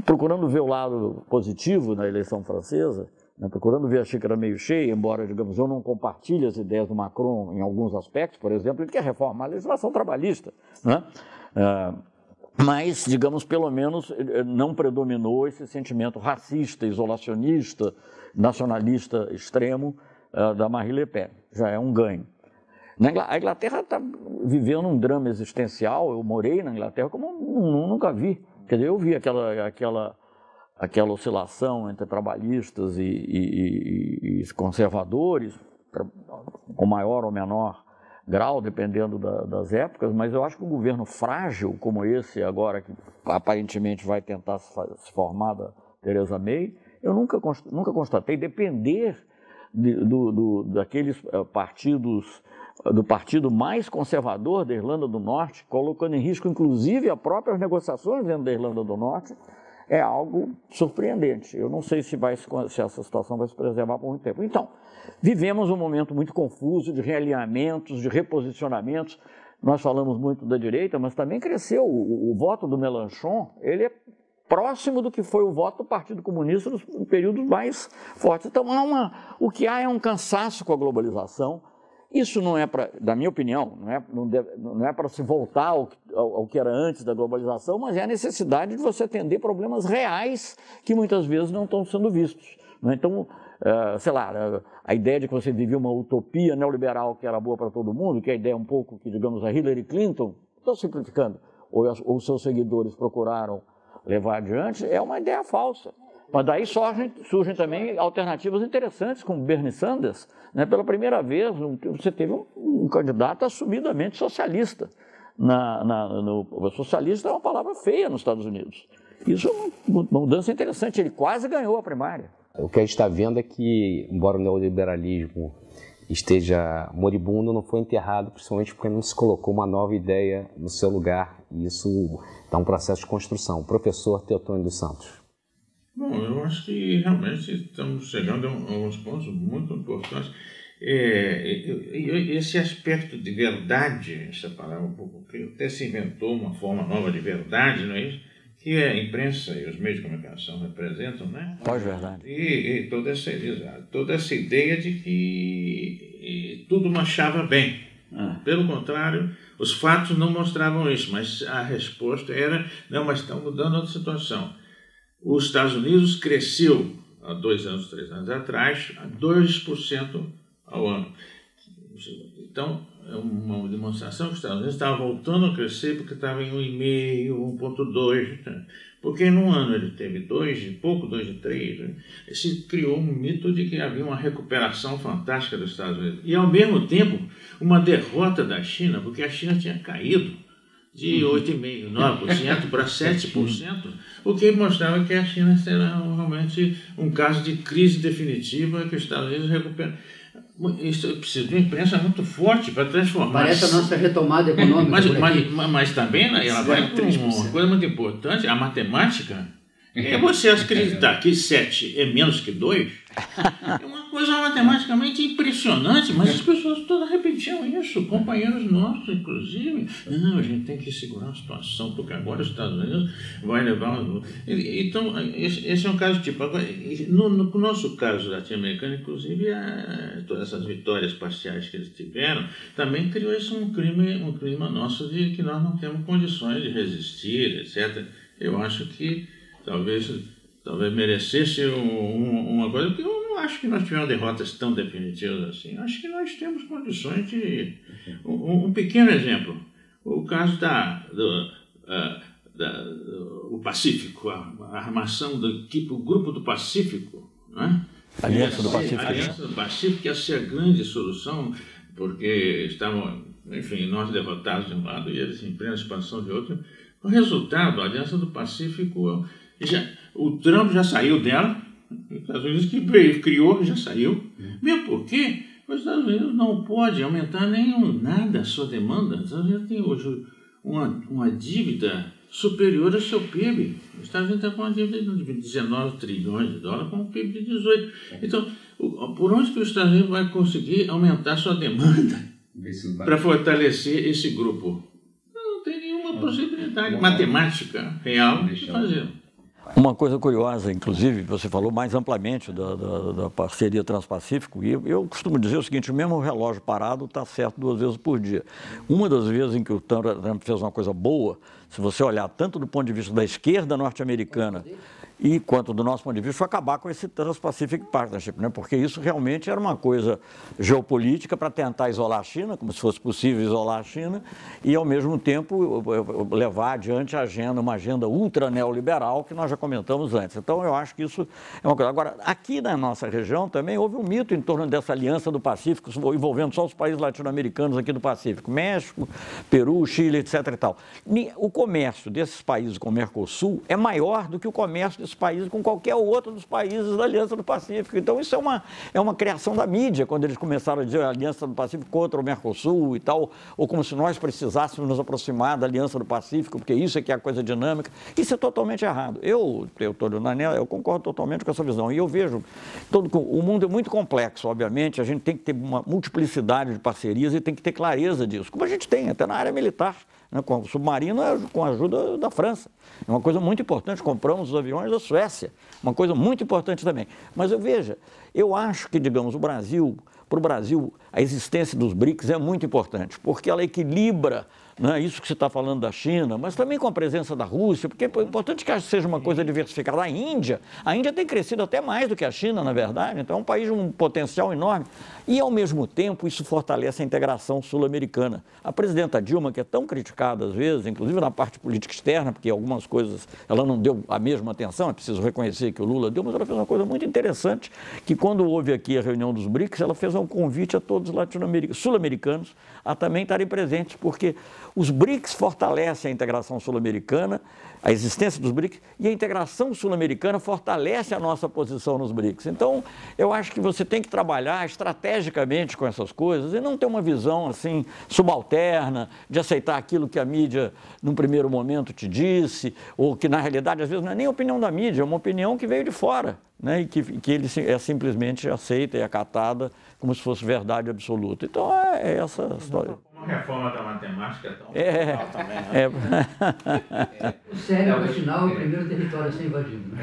procurando ver o lado positivo na eleição francesa, né, procurando ver a xícara meio cheia, embora, digamos, eu não compartilhe as ideias do Macron em alguns aspectos, por exemplo, ele quer reformar a legislação trabalhista, né? Mas, digamos, pelo menos não predominou esse sentimento racista, isolacionista, nacionalista extremo da Marine Le Pen. Já é um ganho. A Inglaterra está vivendo um drama existencial. Eu morei na Inglaterra como nunca vi. Quer dizer, eu vi aquela oscilação entre trabalhistas e conservadores, com maior ou menor grau, dependendo das épocas, mas eu acho que um governo frágil como esse agora, que aparentemente vai tentar se formar da Theresa May, eu nunca constatei depender daqueles partidos, do partido mais conservador da Irlanda do Norte, colocando em risco inclusive as próprias negociações dentro da Irlanda do Norte, é algo surpreendente. Eu não sei se essa situação vai se preservar por muito tempo. Então, vivemos um momento muito confuso de realinhamentos, de reposicionamentos. Nós falamos muito da direita, mas também cresceu. O voto do Mélenchon, ele é próximo do que foi o voto do Partido Comunista nos períodos mais fortes. Então, o que há é um cansaço com a globalização. Isso não é para, na minha opinião, não é para se voltar ao que era antes da globalização, mas é a necessidade de você atender problemas reais que muitas vezes não estão sendo vistos. Então, sei lá, a ideia de que você vivia uma utopia neoliberal que era boa para todo mundo, que é a ideia um pouco que, digamos, a Hillary Clinton, estou simplificando, ou seus seguidores procuraram levar adiante, é uma ideia falsa. Mas daí surgem também alternativas interessantes, como Bernie Sanders, né? Pela primeira vez, você teve um candidato assumidamente socialista, socialista é uma palavra feia nos Estados Unidos. Isso é uma mudança interessante, ele quase ganhou a primária. O que a gente está vendo é que, embora o neoliberalismo esteja moribundo, não foi enterrado, principalmente porque não se colocou uma nova ideia no seu lugar, e isso está um processo de construção. Professor Teotônio dos Santos. Bom, eu acho que realmente estamos chegando a uns pontos muito importantes. Esse aspecto de verdade, essa palavra um pouco feia, até se inventou uma forma nova de verdade, não é isso? Que a imprensa e os meios de comunicação representam, né? Pós-verdade. E toda essa ideia de que tudo marchava bem. Pelo contrário, os fatos não mostravam isso, mas a resposta era, não, mas estão mudando a situação. Os Estados Unidos cresceu há 2 anos, 3 anos atrás, a 2% ao ano. Então, é uma demonstração que os Estados Unidos estavam voltando a crescer porque estava em 1,5%, 1,2%. Porque num ano ele teve 2 e pouco, 2,3%. Se criou um mito de que havia uma recuperação fantástica dos Estados Unidos. E, ao mesmo tempo, uma derrota da China, porque a China tinha caído de 8,5%, 9% para 7%, o que mostrava que a China será realmente um caso de crise definitiva que os Estados Unidos recuperam. Isso precisa de uma imprensa muito forte para transformar. Parece a nossa retomada econômica. Mas também ela vai para uma coisa muito importante, a matemática. É você acreditar que 7 é menos que 2, é uma coisa matematicamente impressionante, mas as pessoas todas repetiam isso, companheiros nossos, inclusive. Não, a gente tem que segurar a situação, porque agora os Estados Unidos vai levar... Então, esse é um caso tipo... Agora, no nosso caso latino-americano, inclusive, todas essas vitórias parciais que eles tiveram, também criou isso um clima nosso de que nós não temos condições de resistir, etc. Eu acho que talvez merecesse uma coisa, porque eu não acho que nós tivemos derrotas tão definitivas assim. Acho que nós temos condições de... Um pequeno exemplo, o caso do Pacífico, a armação do Grupo do Pacífico, né? Aliança do Pacífico. Aliança do Pacífico, que ia ser a grande solução, porque estavam, enfim, nós derrotados de um lado e eles em plena expansão de outro. O resultado, a Aliança do Pacífico... o Trump já saiu dela, os Estados Unidos que criou já saiu. Mesmo porque os Estados Unidos não pode aumentar nada a sua demanda. Os Estados Unidos tem hoje uma dívida superior ao seu PIB. Os Estados Unidos estão com uma dívida de 19 trilhões de dólares com um PIB de 18. Então, por onde que os Estados Unidos vai conseguir aumentar sua demanda para fortalecer esse grupo? Não tem nenhuma possibilidade matemática real de fazer. Uma coisa curiosa, inclusive, você falou mais amplamente da parceria Transpacífico, e eu costumo dizer o seguinte: o mesmo relógio parado está certo 2 vezes por dia. Uma das vezes em que o Trump fez uma coisa boa, se você olhar tanto do ponto de vista da esquerda norte-americana e quanto do nosso ponto de vista, foi acabar com esse Trans-Pacific Partnership, né? Porque isso realmente era uma coisa geopolítica para tentar isolar a China, como se fosse possível isolar a China, e ao mesmo tempo levar adiante uma agenda ultra neoliberal que nós já comentamos antes. Então eu acho que isso é uma coisa. Agora, aqui na nossa região também houve um mito em torno dessa aliança do Pacífico, envolvendo só os países latino-americanos aqui do Pacífico, México, Peru, Chile, etc. e tal. O comércio desses países com o Mercosul é maior do que o comércio desses países com qualquer outro dos países da Aliança do Pacífico. Então isso é uma criação da mídia, quando eles começaram a dizer a Aliança do Pacífico contra o Mercosul e tal, ou como se nós precisássemos nos aproximar da Aliança do Pacífico, porque isso é que é a coisa dinâmica. Isso é totalmente errado. Eu concordo totalmente com essa visão. E eu vejo, o mundo é muito complexo, obviamente, a gente tem que ter uma multiplicidade de parcerias e tem que ter clareza disso, como a gente tem até na área militar. Com o submarino com a ajuda da França. É uma coisa muito importante, compramos os aviões da Suécia, uma coisa muito importante também. Mas eu acho que, digamos, para o Brasil, a existência dos BRICS é muito importante, porque ela equilibra, né, isso que você está falando da China, mas também com a presença da Rússia, porque é importante que seja uma coisa diversificada. A Índia tem crescido até mais do que a China, na verdade, então é um país de um potencial enorme. E, ao mesmo tempo, isso fortalece a integração sul-americana. A presidenta Dilma, que é tão criticada às vezes, inclusive na parte política externa, porque algumas coisas ela não deu a mesma atenção, é preciso reconhecer que o Lula deu, mas ela fez uma coisa muito interessante, que quando houve aqui a reunião dos BRICS, ela fez o convite a todos os sul-americanos a também estarem presentes, porque os BRICS fortalecem a integração sul-americana, a existência dos BRICS, e a integração sul-americana fortalece a nossa posição nos BRICS. Então, eu acho que você tem que trabalhar estrategicamente com essas coisas e não ter uma visão assim subalterna, de aceitar aquilo que a mídia, num primeiro momento, te disse, ou que, na realidade, às vezes não é nem a opinião da mídia, é uma opinião que veio de fora, né? E que ele é simplesmente aceita e acatada como se fosse verdade absoluta. Então, é essa história. Uma reforma da matemática tão também, né? O cérebro, afinal, é o primeiro território a ser invadido.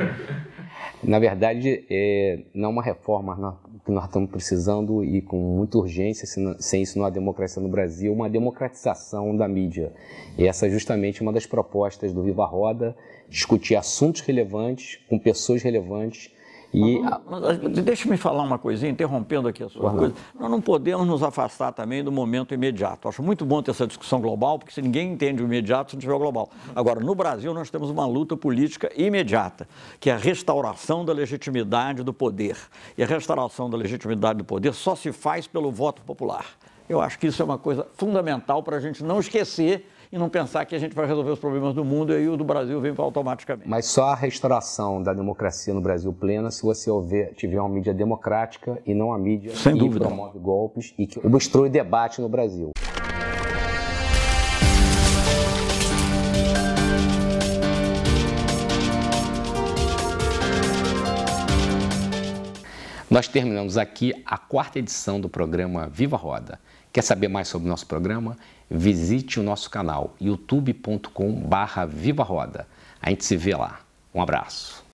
Na verdade, não é uma reforma que nós estamos precisando e com muita urgência, sem isso não há democracia no Brasil, uma democratização da mídia. E essa é justamente uma das propostas do Viva Roda, discutir assuntos relevantes com pessoas relevantes. Deixa-me falar uma coisinha, interrompendo aqui a sua coisa. Nós não podemos nos afastar também do momento imediato. Acho muito bom ter essa discussão global, porque se ninguém entende o imediato, se não tiver o global. Agora, no Brasil, nós temos uma luta política imediata, que é a restauração da legitimidade do poder. E a restauração da legitimidade do poder só se faz pelo voto popular. Eu acho que isso é uma coisa fundamental para a gente não esquecer e não pensar que a gente vai resolver os problemas do mundo e aí o do Brasil vem automaticamente. Mas só a restauração da democracia no Brasil plena se você tiver uma mídia democrática e não a mídia que promove golpes e que obstrui debate no Brasil. Nós terminamos aqui a 4ª edição do programa Viva Roda. Quer saber mais sobre o nosso programa? Visite o nosso canal youtube.com/Viva Roda. A gente se vê lá. Um abraço.